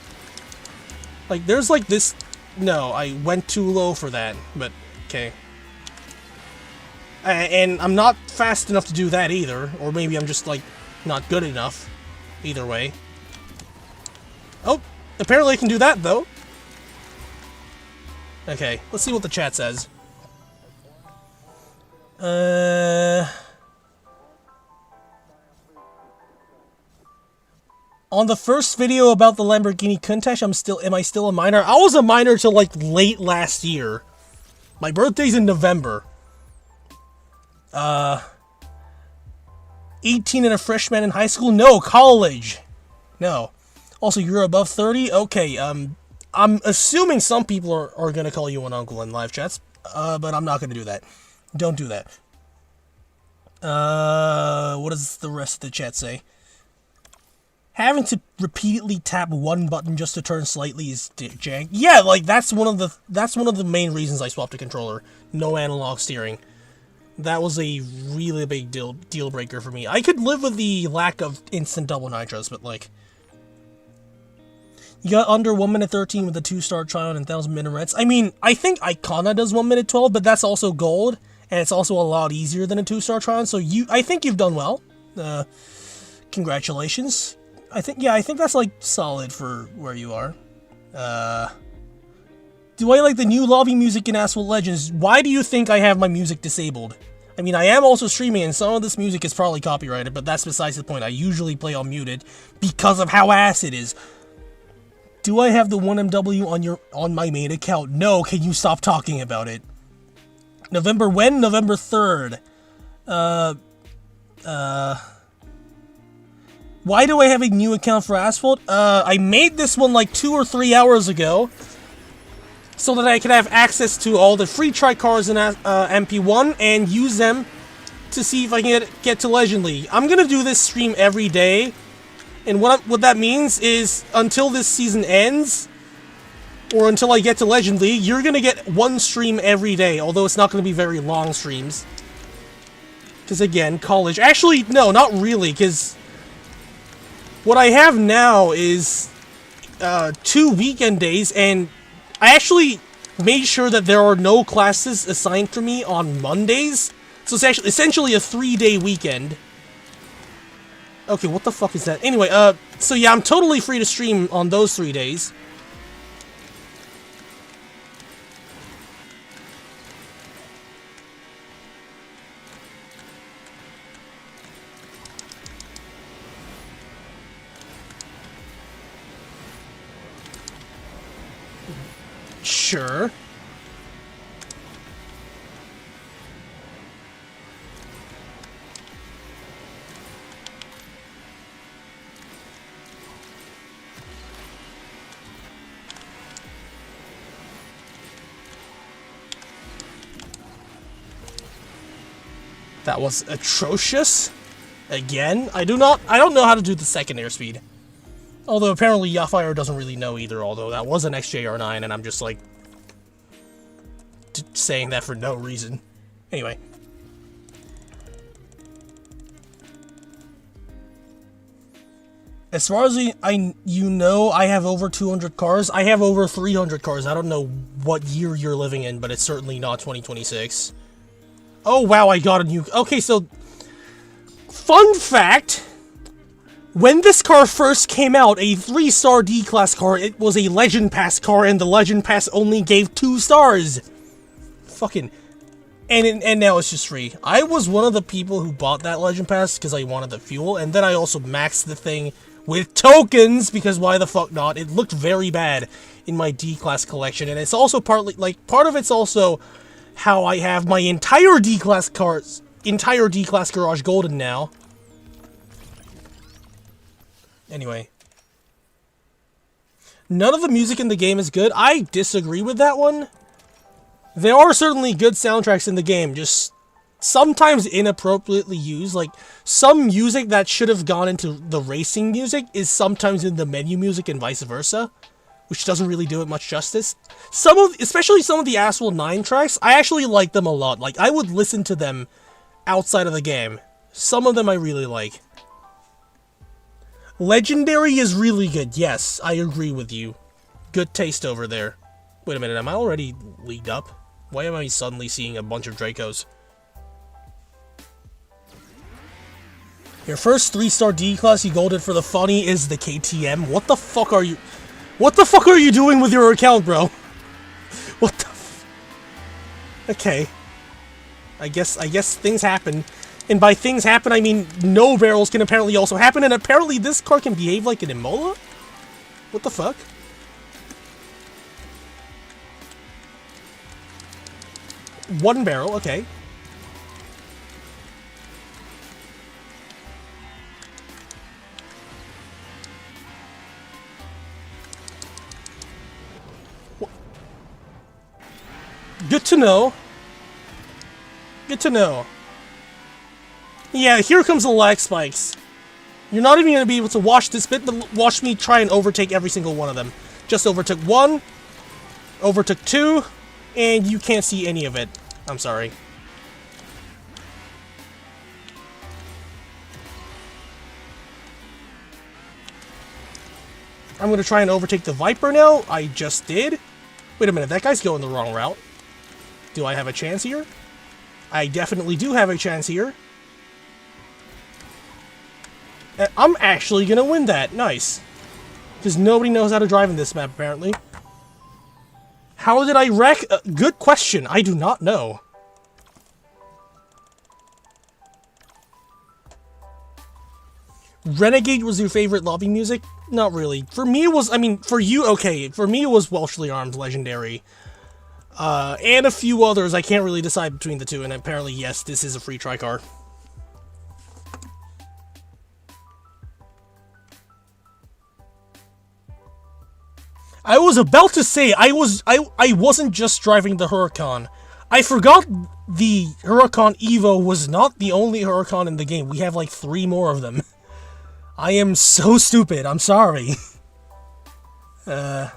Like, there's like this... No, I went too low for that, but okay. And I'm not fast enough to do that either, or maybe I'm just, like, not good enough. Either way. Oh, apparently I can do that, though. Okay, let's see what the chat says. On the first video about the Lamborghini Countach, am I still a minor? I was a minor till like late last year. My birthday's in November. 18 and a freshman in high school? No, college. No. Also, you're above 30? Okay, I'm assuming some people are gonna call you an uncle in live chats, but I'm not gonna do that. Don't do that. What does the rest of the chat say? Having to repeatedly tap one button just to turn slightly is jank. Yeah, like that's one of the main reasons I swapped a controller. No analog steering. That was a really big deal breaker for me. I could live with the lack of instant double nitros, but like, you got under 1 minute 13 with a 2-star trial and 1,000 minutes. I mean, I think Icona does 1 minute 12, but that's also gold, and it's also a lot easier than a 2-star trial. So I think you've done well. Congratulations. I think that's, like, solid for where you are. Do I like the new lobby music in Asphalt Legends? Why do you think I have my music disabled? I mean, I am also streaming, and some of this music is probably copyrighted, but that's besides the point. I usually play on muted because of how ass it is. Do I have the 1MW on my main account? No, can you stop talking about it? November when? November 3rd. Why do I have a new account for Asphalt? I made this one like 2 or 3 hours ago, so that I could have access to all the free tricars in MP1 and use them to see if I can get to Legend League. I'm gonna do this stream every day, and what that means is until this season ends, or until I get to Legend League, you're gonna get one stream every day, although it's not gonna be very long streams. Because again, college... Actually, no, not really, because what I have now is 2 weekend days, and I actually made sure that there are no classes assigned for me on Mondays, so it's actually essentially a 3-day weekend. Okay, what the fuck is that? Anyway, so yeah, I'm totally free to stream on those 3 days. Sure. That was atrocious. Again, I don't know how to do the second airspeed. Although apparently Yafire doesn't really know either, although that was an XJR9 and I'm just like saying that for no reason. Anyway. As far as you know, I have over 200 cars. I have over 300 cars. I don't know what year you're living in, but it's certainly not 2026. Oh, wow, I got a new... Okay, so... Fun fact... When this car first came out, a 3-star D-Class car, it was a Legend Pass car, and the Legend Pass only gave 2 stars. Fucking... And now it's just free. I was one of the people who bought that Legend Pass because I wanted the fuel, and then I also maxed the thing with tokens, because why the fuck not? It looked very bad in my D-Class collection, and it's also partly, like, part of it's also how I have my entire D-Class garage golden now. Anyway. None of the music in the game is good. I disagree with that one. There are certainly good soundtracks in the game, just sometimes inappropriately used. Like, some music that should have gone into the racing music is sometimes in the menu music and vice versa, which doesn't really do it much justice. Especially some of the Asphalt 9 tracks, I actually like them a lot. Like, I would listen to them outside of the game. Some of them I really like. Legendary is really good. Yes, I agree with you. Good taste over there. Wait a minute, am I already leagued up? Why am I suddenly seeing a bunch of Dracos? Your first 3-star D class you golded for the funny is the KTM. What the fuck are you... What the fuck are you doing with your account, bro? What the f... Okay. I guess things happen. And by things happen, I mean no barrels can apparently also happen, and apparently this car can behave like an Imola? What the fuck? One barrel, okay. Good to know. Good to know. Yeah, here comes the lag spikes. You're not even going to be able to watch this bit, but watch me try and overtake every single one of them. Just overtook one, overtook two, and you can't see any of it. I'm sorry. I'm going to try and overtake the Viper now. I just did. Wait a minute, that guy's going the wrong route. Do I have a chance here? I definitely do have a chance here. And I'm actually gonna win that. Nice. Because nobody knows how to drive in this map, apparently. How did I wreck? Good question. I do not know. Renegade was your favorite lobby music? Not really. For me, it was... I mean, for you, okay. For me, it was Welshly Arms Legendary. And a few others. I can't really decide between the two, and apparently, yes, this is a free tri-car. I was about to say, I wasn't just driving the Huracan. I forgot the Huracan Evo was not the only Huracan in the game. We have like 3 more of them. I am so stupid, I'm sorry. Alright,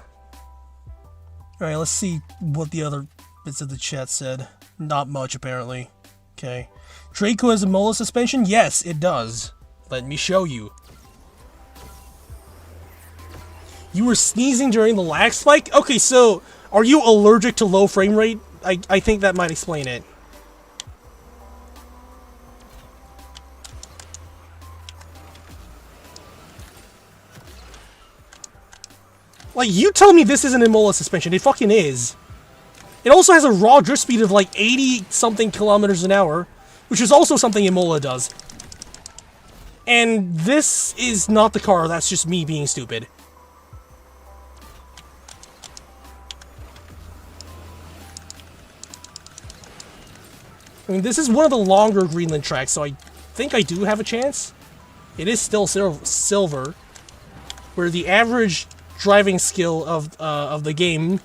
let's see what the other bits of the chat said. Not much, apparently. Okay. Draco has a molar suspension? Yes, it does. Let me show you. You were sneezing during the lag spike? Okay, so, are you allergic to low frame rate? I think that might explain it. Like, you tell me this isn't Imola suspension. It fucking is. It also has a raw drift speed of like 80-something kilometers an hour, which is also something Imola does. And this is not the car, that's just me being stupid. I mean, this is one of the longer Greenland tracks, so I think I do have a chance. It is still silver, where the average driving skill of the game,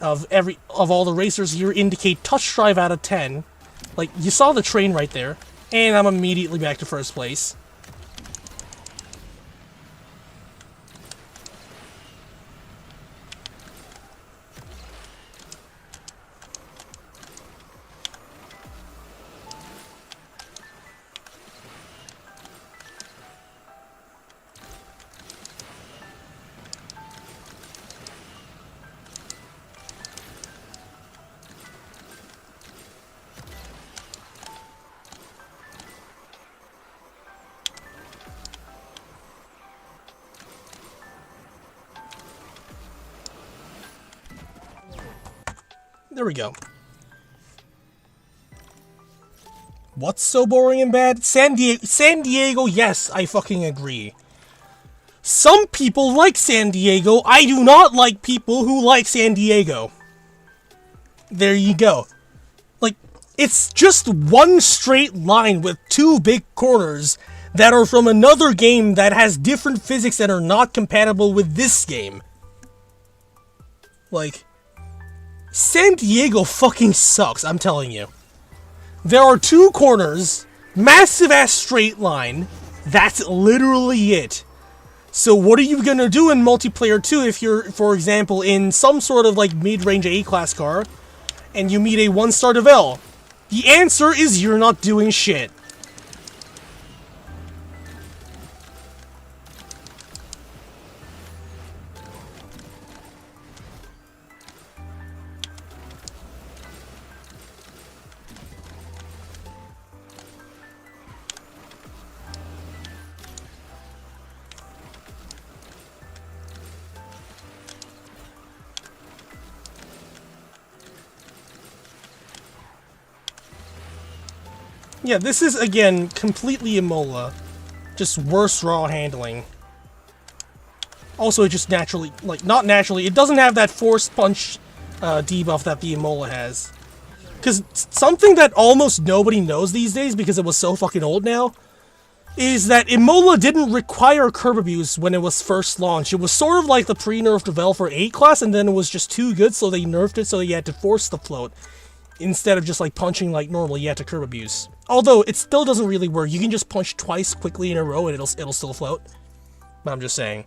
of all the racers here, indicate touch drive out of 10. Like, you saw the train right there, and I'm immediately back to first place. There we go. What's so boring and bad? San Diego, yes, I fucking agree. Some people like San Diego. I do not like people who like San Diego. There you go. Like, it's just one straight line with 2 big corners that are from another game that has different physics that are not compatible with this game. Like, San Diego fucking sucks, I'm telling you. There are 2 corners, massive ass straight line, that's literally it. So what are you gonna do in multiplayer 2 if you're, for example, in some sort of like mid-range A-class car, and you meet a 1-star Devel? The answer is you're not doing shit. Yeah, this is, again, completely Imola. Just worse raw handling. Also, it just naturally, like, not naturally, it doesn't have that force punch debuff that the Imola has. Because something that almost nobody knows these days, because it was so fucking old now, is that Imola didn't require curb abuse when it was first launched. It was sort of like the pre-nerfed Developer 8 class, and then it was just too good, so they nerfed it so you had to force the float. Instead of just, like, punching like normal, you had to curb abuse. Although, it still doesn't really work. You can just punch twice quickly in a row and it'll still float. But I'm just saying.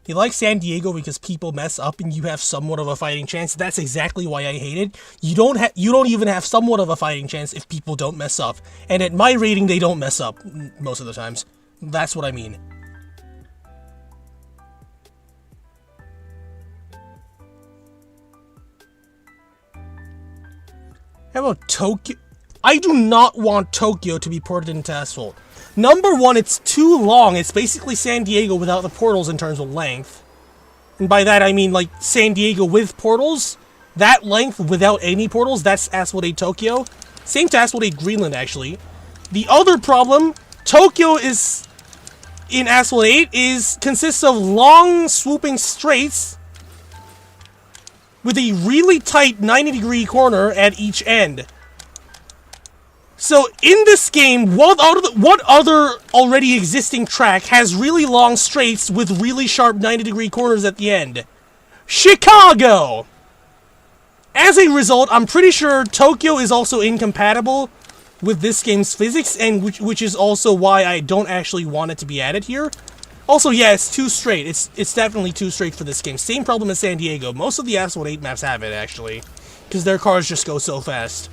You like San Diego because people mess up and you have somewhat of a fighting chance. That's exactly why I hate it. You don't even have somewhat of a fighting chance if people don't mess up. And at my rating, they don't mess up most of the times. That's what I mean. How about Tokyo? I do not want Tokyo to be ported into Asphalt. Number one, it's too long. It's basically San Diego without the portals in terms of length. And by that, I mean, like, San Diego with portals. That length without any portals, that's Asphalt 8 Tokyo. Same to Asphalt 8 Greenland, actually. The other problem, Tokyo is, in Asphalt 8, consists of long, swooping straights with a really tight 90-degree corner at each end. So, in this game, what other already existing track has really long straights with really sharp 90-degree corners at the end? Chicago! As a result, I'm pretty sure Tokyo is also incompatible with this game's physics, and which is also why I don't actually want it to be added here. Also, yeah, it's too straight. It's definitely too straight for this game. Same problem as San Diego. Most of the Asphalt 8 maps have it, actually. Because their cars just go so fast.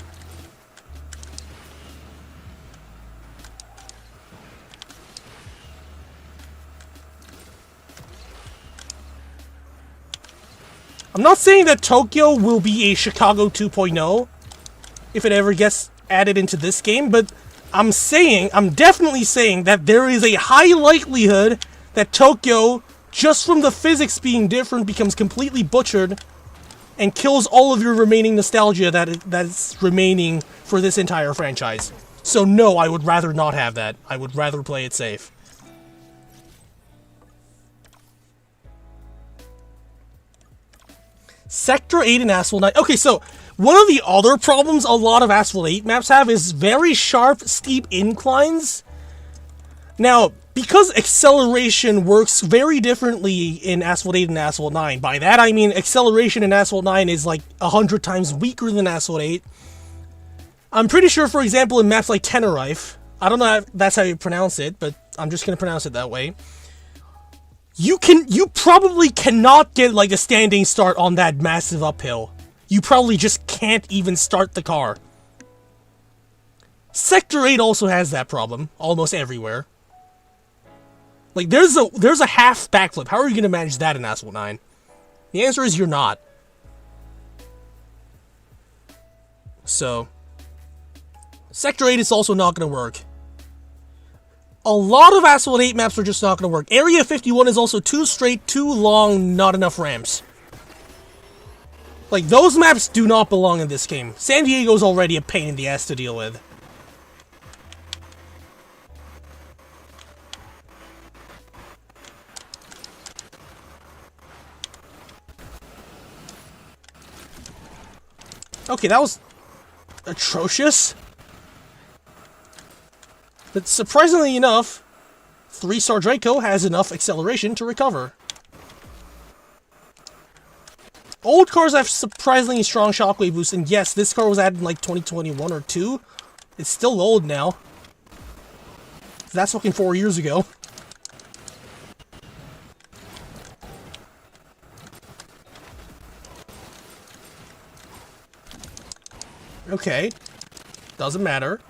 I'm not saying that Tokyo will be a Chicago 2.0 if it ever gets added into this game, but I'm definitely saying that there is a high likelihood that Tokyo, just from the physics being different, becomes completely butchered and kills all of your remaining nostalgia that's remaining for this entire franchise. So no, I would rather not have that. I would rather play it safe. Sector 8 and Asphalt 9. Okay, so one of the other problems a lot of Asphalt 8 maps have is very sharp, steep inclines. Now, because acceleration works very differently in Asphalt 8 and Asphalt 9, by that I mean acceleration in Asphalt 9 is like 100 times weaker than Asphalt 8. I'm pretty sure, for example, in maps like Tenerife, I don't know if that's how you pronounce it, but I'm just going to pronounce it that way. You probably cannot get like a standing start on that massive uphill. You probably just can't even start the car. Sector 8 also has that problem, almost everywhere. Like, there's a half backflip. How are you going to manage that in Asphalt 9? The answer is you're not. So, Sector 8 is also not going to work. A lot of Asphalt 8 maps are just not going to work. Area 51 is also too straight, too long, not enough ramps. Like, those maps do not belong in this game. San Diego's already a pain in the ass to deal with. Okay, that was atrocious. But surprisingly enough, 3-star Draco has enough acceleration to recover. Old cars have surprisingly strong shockwave boost, and yes, this car was added in like 2021 or 2. It's still old now. That's fucking 4 years ago. Okay. Doesn't matter.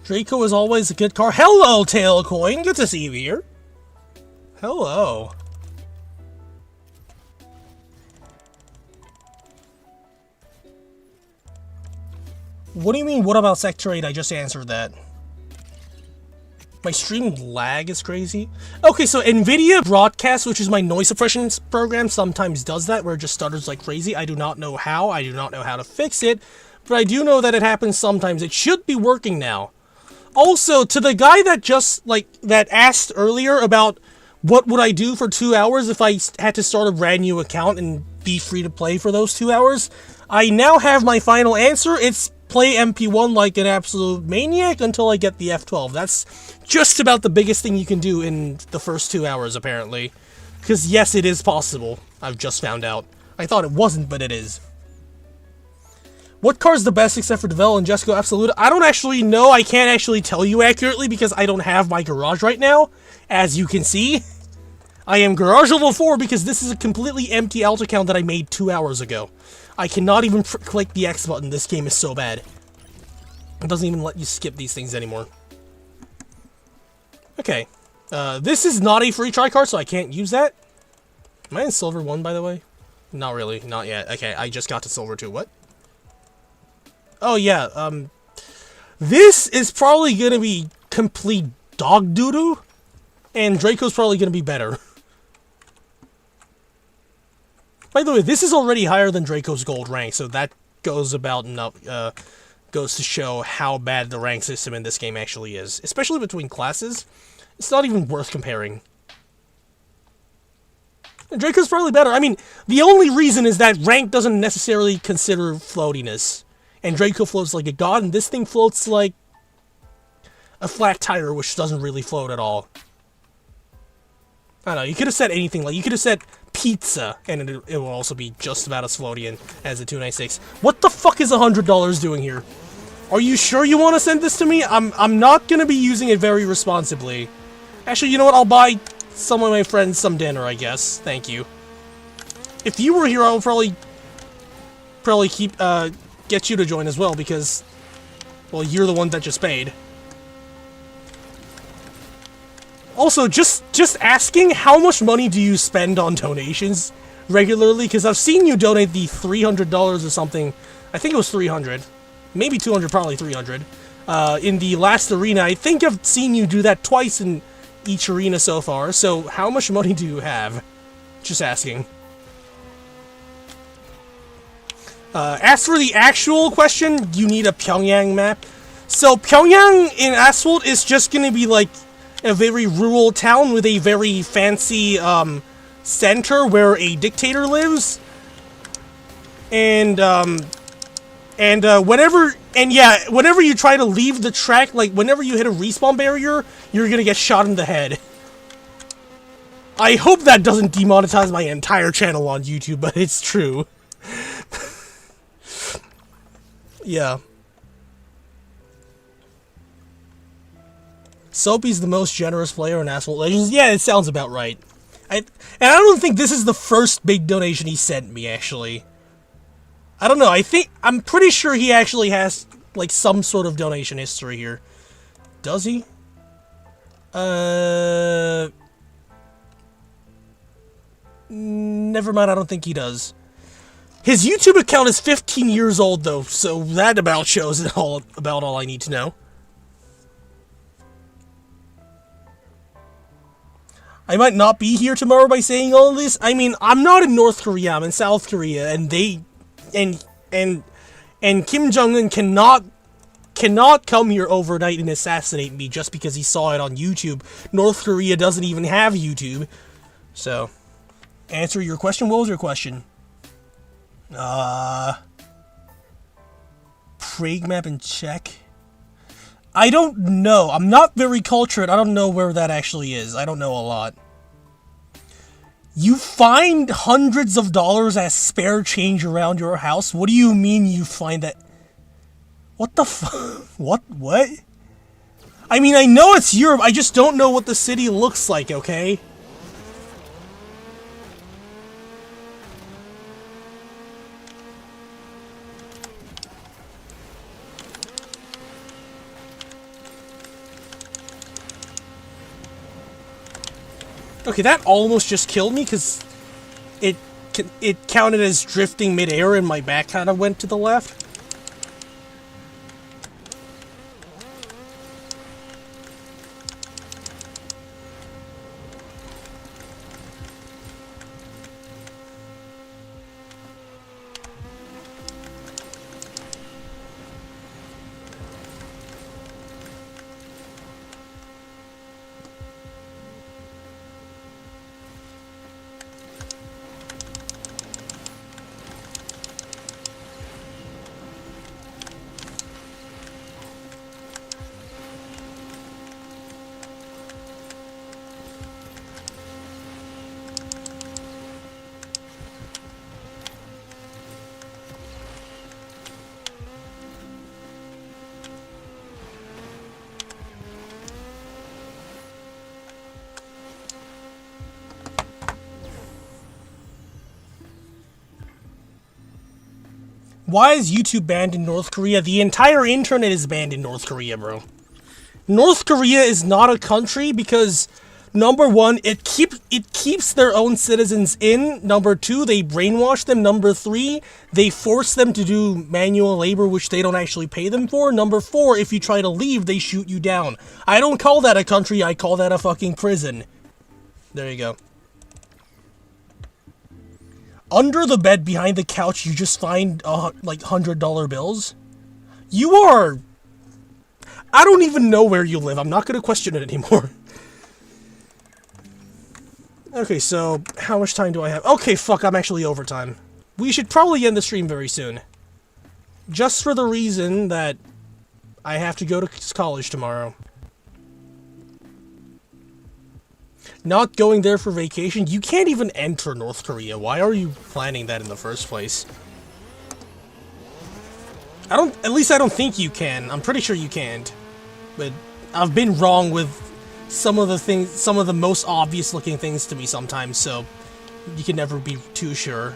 Draco is always a good car. Hello, Tailcoin. Good to see you here. Hello. What do you mean, what about Sector 8? I just answered that. My stream lag is crazy. Okay, so NVIDIA Broadcast, which is my noise suppression program, sometimes does that, where it just stutters like crazy. I do not know how. I do not know how to fix it. But I do know that it happens sometimes. It should be working now. Also, to the guy that just, that asked earlier about what would I do for 2 hours if I had to start a brand new account and be free to play for those 2 hours, I now have my final answer. It's play MP1 like an absolute maniac until I get the F12. That's just about the biggest thing you can do in the first 2 hours, apparently. Because yes, it is possible. I've just found out. I thought it wasn't, but it is. What car is the best except for DeVille and Jesco Absoluta? I don't actually know. I can't actually tell you accurately because I don't have my garage right now. As you can see, I am garage level 4 because this is a completely empty alt account that I made 2 hours ago. I cannot even click the X button. This game is so bad. It doesn't even let you skip these things anymore. Okay. This is not a free try card, so I can't use that. Am I in Silver 1, by the way? Not really. Not yet. Okay, I just got to Silver 2. What? Oh, yeah, this is probably gonna be complete dog doo-doo, and Draco's probably gonna be better. By the way, this is already higher than Draco's gold rank, so that goes about enough, goes to show how bad the rank system in this game actually is. Especially between classes, it's not even worth comparing. And Draco's probably better. I mean, the only reason is that rank doesn't necessarily consider floatiness. And Draco floats like a god, and this thing floats like a flat tire, which doesn't really float at all. I don't know, you could have said anything, like, you could have said pizza, and it will also be just about as floaty as the 296. What the fuck is $100 doing here? Are you sure you want to send this to me? I'm not gonna be using it very responsibly. Actually, you know what, I'll buy some of my friends some dinner, I guess. Thank you. If you were here, I would probably get you to join as well, because, well, you're the one that just paid. Also, just asking, how much money do you spend on donations regularly? Because I've seen you donate the $300 or something. I think it was 300. Maybe 200, probably 300. In the last arena. I think I've seen you do that twice in each arena so far. So, how much money do you have? Just asking. As for the actual question, you need a Pyongyang map. So Pyongyang in Asphalt is just gonna be like a very rural town with a very fancy center where a dictator lives. And whenever you try to leave the track, like whenever you hit a respawn barrier, you're gonna get shot in the head. I hope that doesn't demonetize my entire channel on YouTube, but it's true. Yeah. Soapy's the most generous player in Asphalt Legends. Yeah, it sounds about right. And I don't think this is the first big donation he sent me, actually. I don't know, I'm pretty sure he actually has, like, some sort of donation history here. Does he? Never mind, I don't think he does. His YouTube account is 15 years old, though, so that about shows it all about all I need to know. I might not be here tomorrow by saying all of this. I mean, I'm not in North Korea, I'm in South Korea, and Kim Jong-un cannot come here overnight and assassinate me just because he saw it on YouTube. North Korea doesn't even have YouTube. So, answer your question. What was your question? Prague map and check. I don't know. I'm not very cultured. I don't know where that actually is. I don't know a lot. You find hundreds of dollars as spare change around your house? What do you mean you find that? What the fuck? What? I mean, I know it's Europe. I just don't know what the city looks like, okay? Okay, that almost just killed me because it counted as drifting midair and my back kind of went to the left. Why is YouTube banned in North Korea? The entire internet is banned in North Korea, bro. North Korea is not a country because, number one, it keeps their own citizens in. Number two, they brainwash them. Number three, they force them to do manual labor, which they don't actually pay them for. Number four, if you try to leave, they shoot you down. I don't call that a country, I call that a fucking prison. There you go. Under the bed behind the couch, you just find, like, $100 bills? You are... I don't even know where you live. I'm not going to question it anymore. Okay, so, how much time do I have? Okay, fuck, I'm actually overtime. We should probably end the stream very soon. Just for the reason that I have to go to college tomorrow. Not going there for vacation? You can't even enter North Korea. Why are you planning that in the first place? At least I don't think you can. I'm pretty sure you can't. But I've been wrong with some of the most obvious looking things to me sometimes, so you can never be too sure.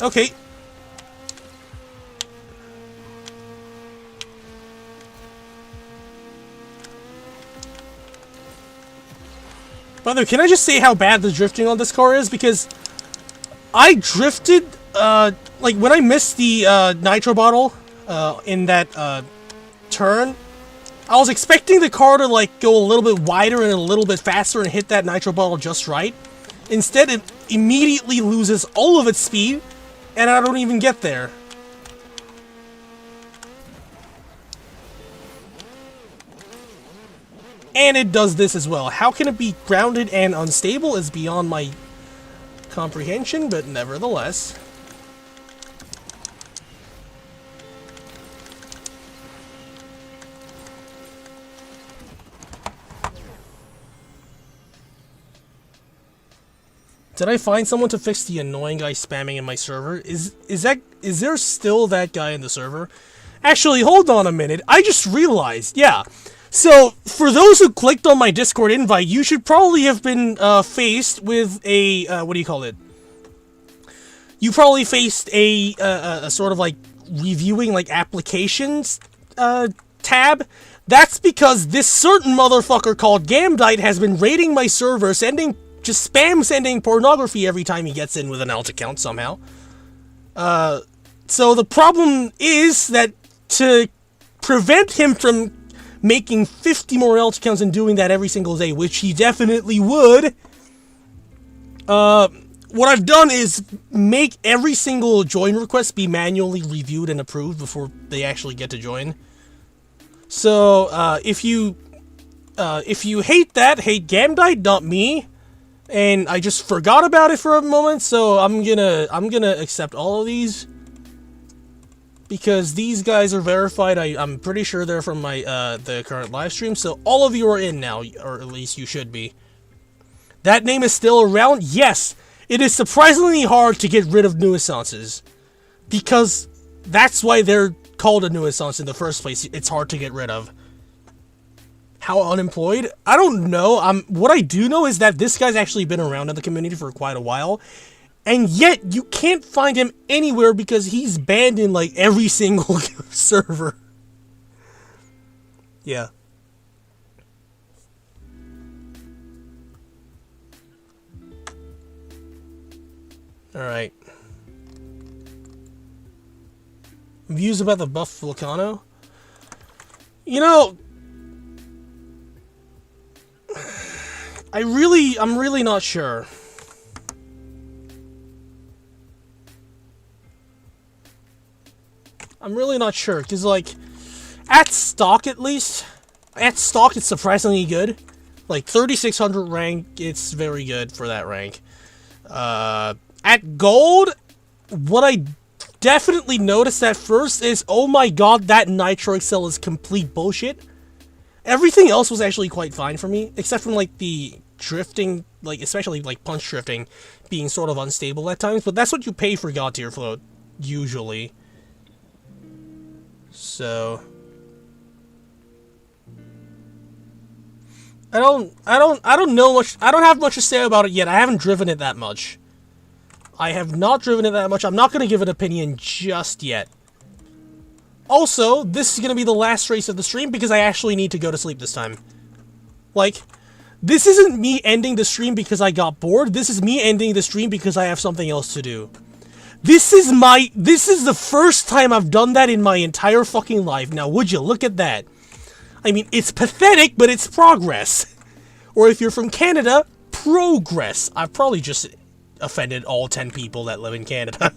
Okay. By the way, can I just say how bad the drifting on this car is? Because I drifted, like, when I missed the, nitro bottle, in that, turn, I was expecting the car to, like, go a little bit wider and a little bit faster and hit that nitro bottle just right. Instead, it immediately loses all of its speed, and I don't even get there. And it does this as well. How can it be grounded and unstable is beyond my comprehension, but nevertheless. Did I find someone to fix the annoying guy spamming in my server? Is there still that guy in the server? Actually, hold on a minute. I just realized, yeah. So, for those who clicked on my Discord invite, you should probably have been, faced with a, what do you call it? You probably faced a sort of, like, reviewing, like, applications, tab. That's because this certain motherfucker called Gamdite has been raiding my server, just spam sending pornography every time he gets in with an alt account somehow. So the problem is that to prevent him from making 50 more alt accounts and doing that every single day, which he definitely would, what I've done is make every single join request be manually reviewed and approved before they actually get to join. So, if you hate that, hate Gamdite, not me. And I just forgot about it for a moment, so I'm gonna accept all of these. because these guys are verified. I'm pretty sure they're from my the current live stream, so all of you are in now, or at least you should be. That name is still around? Yes! It is surprisingly hard to get rid of nuisances, because that's why they're called a nuisance in the first place. It's hard to get rid of. How unemployed? I don't know. What I do know is that this guy's actually been around in the community for quite a while, and yet you can't find him anywhere because he's banned in like every single server. Yeah. Alright. Views about the buff volcano? You know, I'm really not sure. I'm really not sure, because, like, at stock, at least, at stock, it's surprisingly good. Like, 3600 rank, it's very good for that rank. At gold, what I definitely noticed at first is, oh my god, that Nitro Excel is complete bullshit. Everything else was actually quite fine for me, except from, like, the drifting, like, especially, like, punch drifting, being sort of unstable at times, but that's what you pay for God Tier Float, usually. So... I don't know much, I don't have much to say about it yet. I haven't driven it that much. I have not driven it that much. I'm not going to give an opinion just yet. Also, this is going to be the last race of the stream because I actually need to go to sleep this time. Like, this isn't me ending the stream because I got bored. This is me ending the stream because I have something else to do. This is the first time I've done that in my entire fucking life. Now, would you look at that? I mean, it's pathetic, but it's progress. Or if you're from Canada, progress. I've probably just offended all 10 people that live in Canada.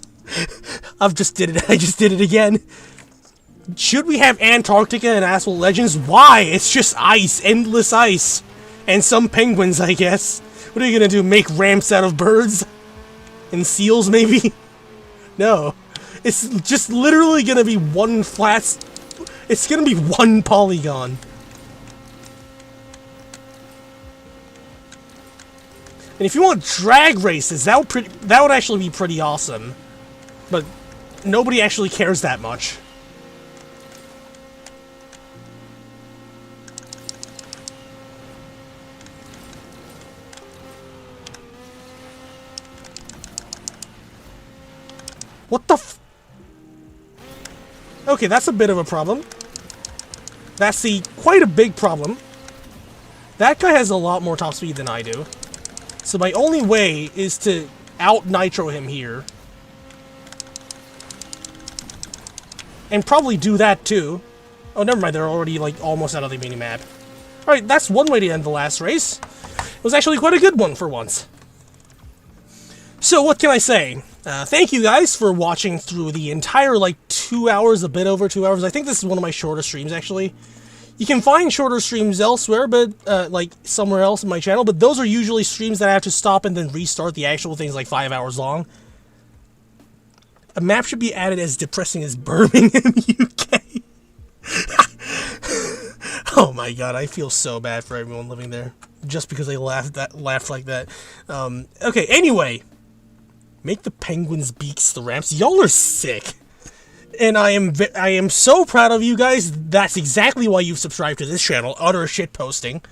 I just did it again. Should we have Antarctica and Asphalt Legends? Why? It's just ice. Endless ice. And some penguins, I guess. What are you gonna do? Make ramps out of birds? And seals, maybe? No. It's just literally gonna be one flat... It's gonna be one polygon. And if you want drag races, that would actually be pretty awesome. But nobody actually cares that much. What the f... Okay, that's a bit of a problem. That's quite a big problem. That guy has a lot more top speed than I do. So my only way is to out-nitro him here. And probably do that too. Oh, never mind, they're already, like, almost out of the mini-map. Alright, that's one way to end the last race. It was actually quite a good one for once. So, what can I say? Thank you guys for watching through the entire, like, 2 hours, a bit over 2 hours. I think this is one of my shorter streams, actually. You can find shorter streams elsewhere, but, like, somewhere else in my channel, but those are usually streams that I have to stop and then restart. The actual thing's like 5 hours long. A map should be added as depressing as Birmingham, UK. Oh my god, I feel so bad for everyone living there. Just because they laughed like that. Okay, anyway. Make the penguins' beaks the ramps. Y'all are sick. And I am so proud of you guys. That's exactly why you've subscribed to this channel. Utter shit posting.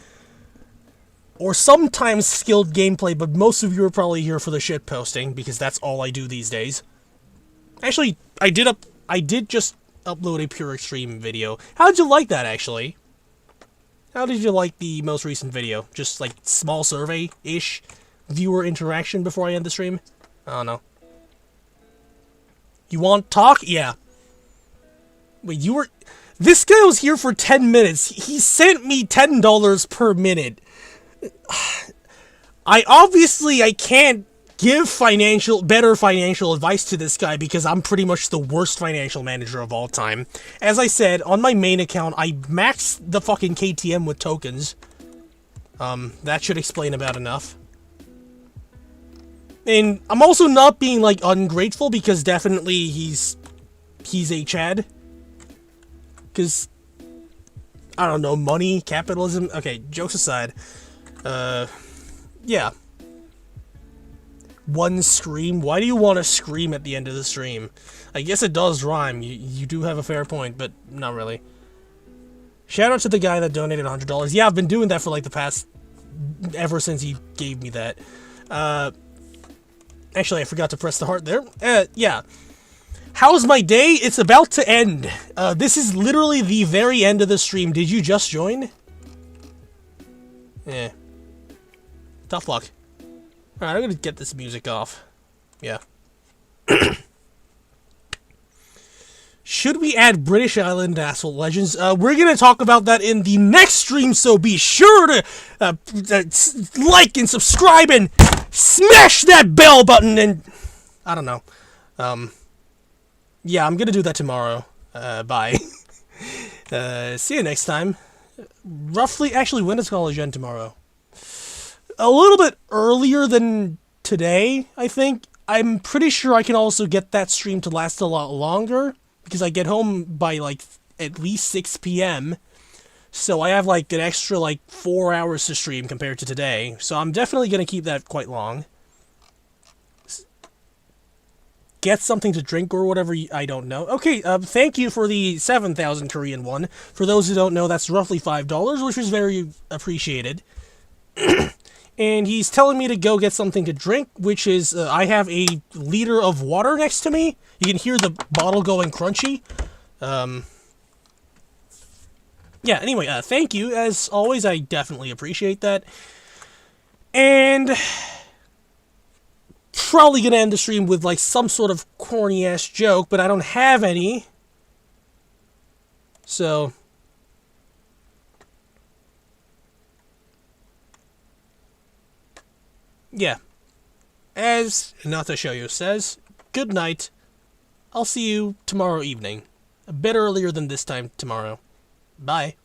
Or sometimes skilled gameplay, but most of you are probably here for the shit posting, because that's all I do these days. Actually, I did just upload a Pure Extreme video. How did you like that, actually? How did you like the most recent video? Just, like, small survey-ish viewer interaction before I end the stream? I don't know. You want talk? Yeah. Wait, you were... This guy was here for 10 minutes. He sent me $10 per minute. I can't give better financial advice to this guy because I'm pretty much the worst financial manager of all time. As I said, on my main account, I maxed the fucking KTM with tokens. That should explain about enough. And I'm also not being, like, ungrateful because definitely he's he's a Chad. Because, I don't know, money, capitalism. Okay, jokes aside. Yeah. One scream. Why do you want to scream at the end of the stream? I guess it does rhyme. You do have a fair point, but not really. Shout out to the guy that donated $100. Yeah, I've been doing that for like the past... ever since he gave me that. Actually, I forgot to press the heart there. Yeah. How's my day? It's about to end. This is literally the very end of the stream. Did you just join? Eh. Tough luck. Alright, I'm gonna get this music off. Yeah. Should we add British Island Asphalt Legends? We're gonna talk about that in the next stream, so be sure to like and subscribe and smash that bell button and... I don't know. Yeah, I'm gonna do that tomorrow. Bye. See you next time. Roughly, actually, when does college end tomorrow? A little bit earlier than today, I think. I'm pretty sure I can also get that stream to last a lot longer, because I get home by, like, at least 6 p.m., so I have, like, an extra, like, 4 hours to stream compared to today, so I'm definitely gonna keep that quite long. Get something to drink or whatever, I don't know. Okay, thank you for the 7,000 Korean won. For those who don't know, that's roughly $5, which is very appreciated. And he's telling me to go get something to drink, which is, I have a liter of water next to me. You can hear the bottle going crunchy. Yeah, anyway, thank you. As always, I definitely appreciate that. And... probably gonna end the stream with, like, some sort of corny-ass joke, but I don't have any. So... yeah. As Natashoyo says, good night. I'll see you tomorrow evening. A bit earlier than this time tomorrow. Bye.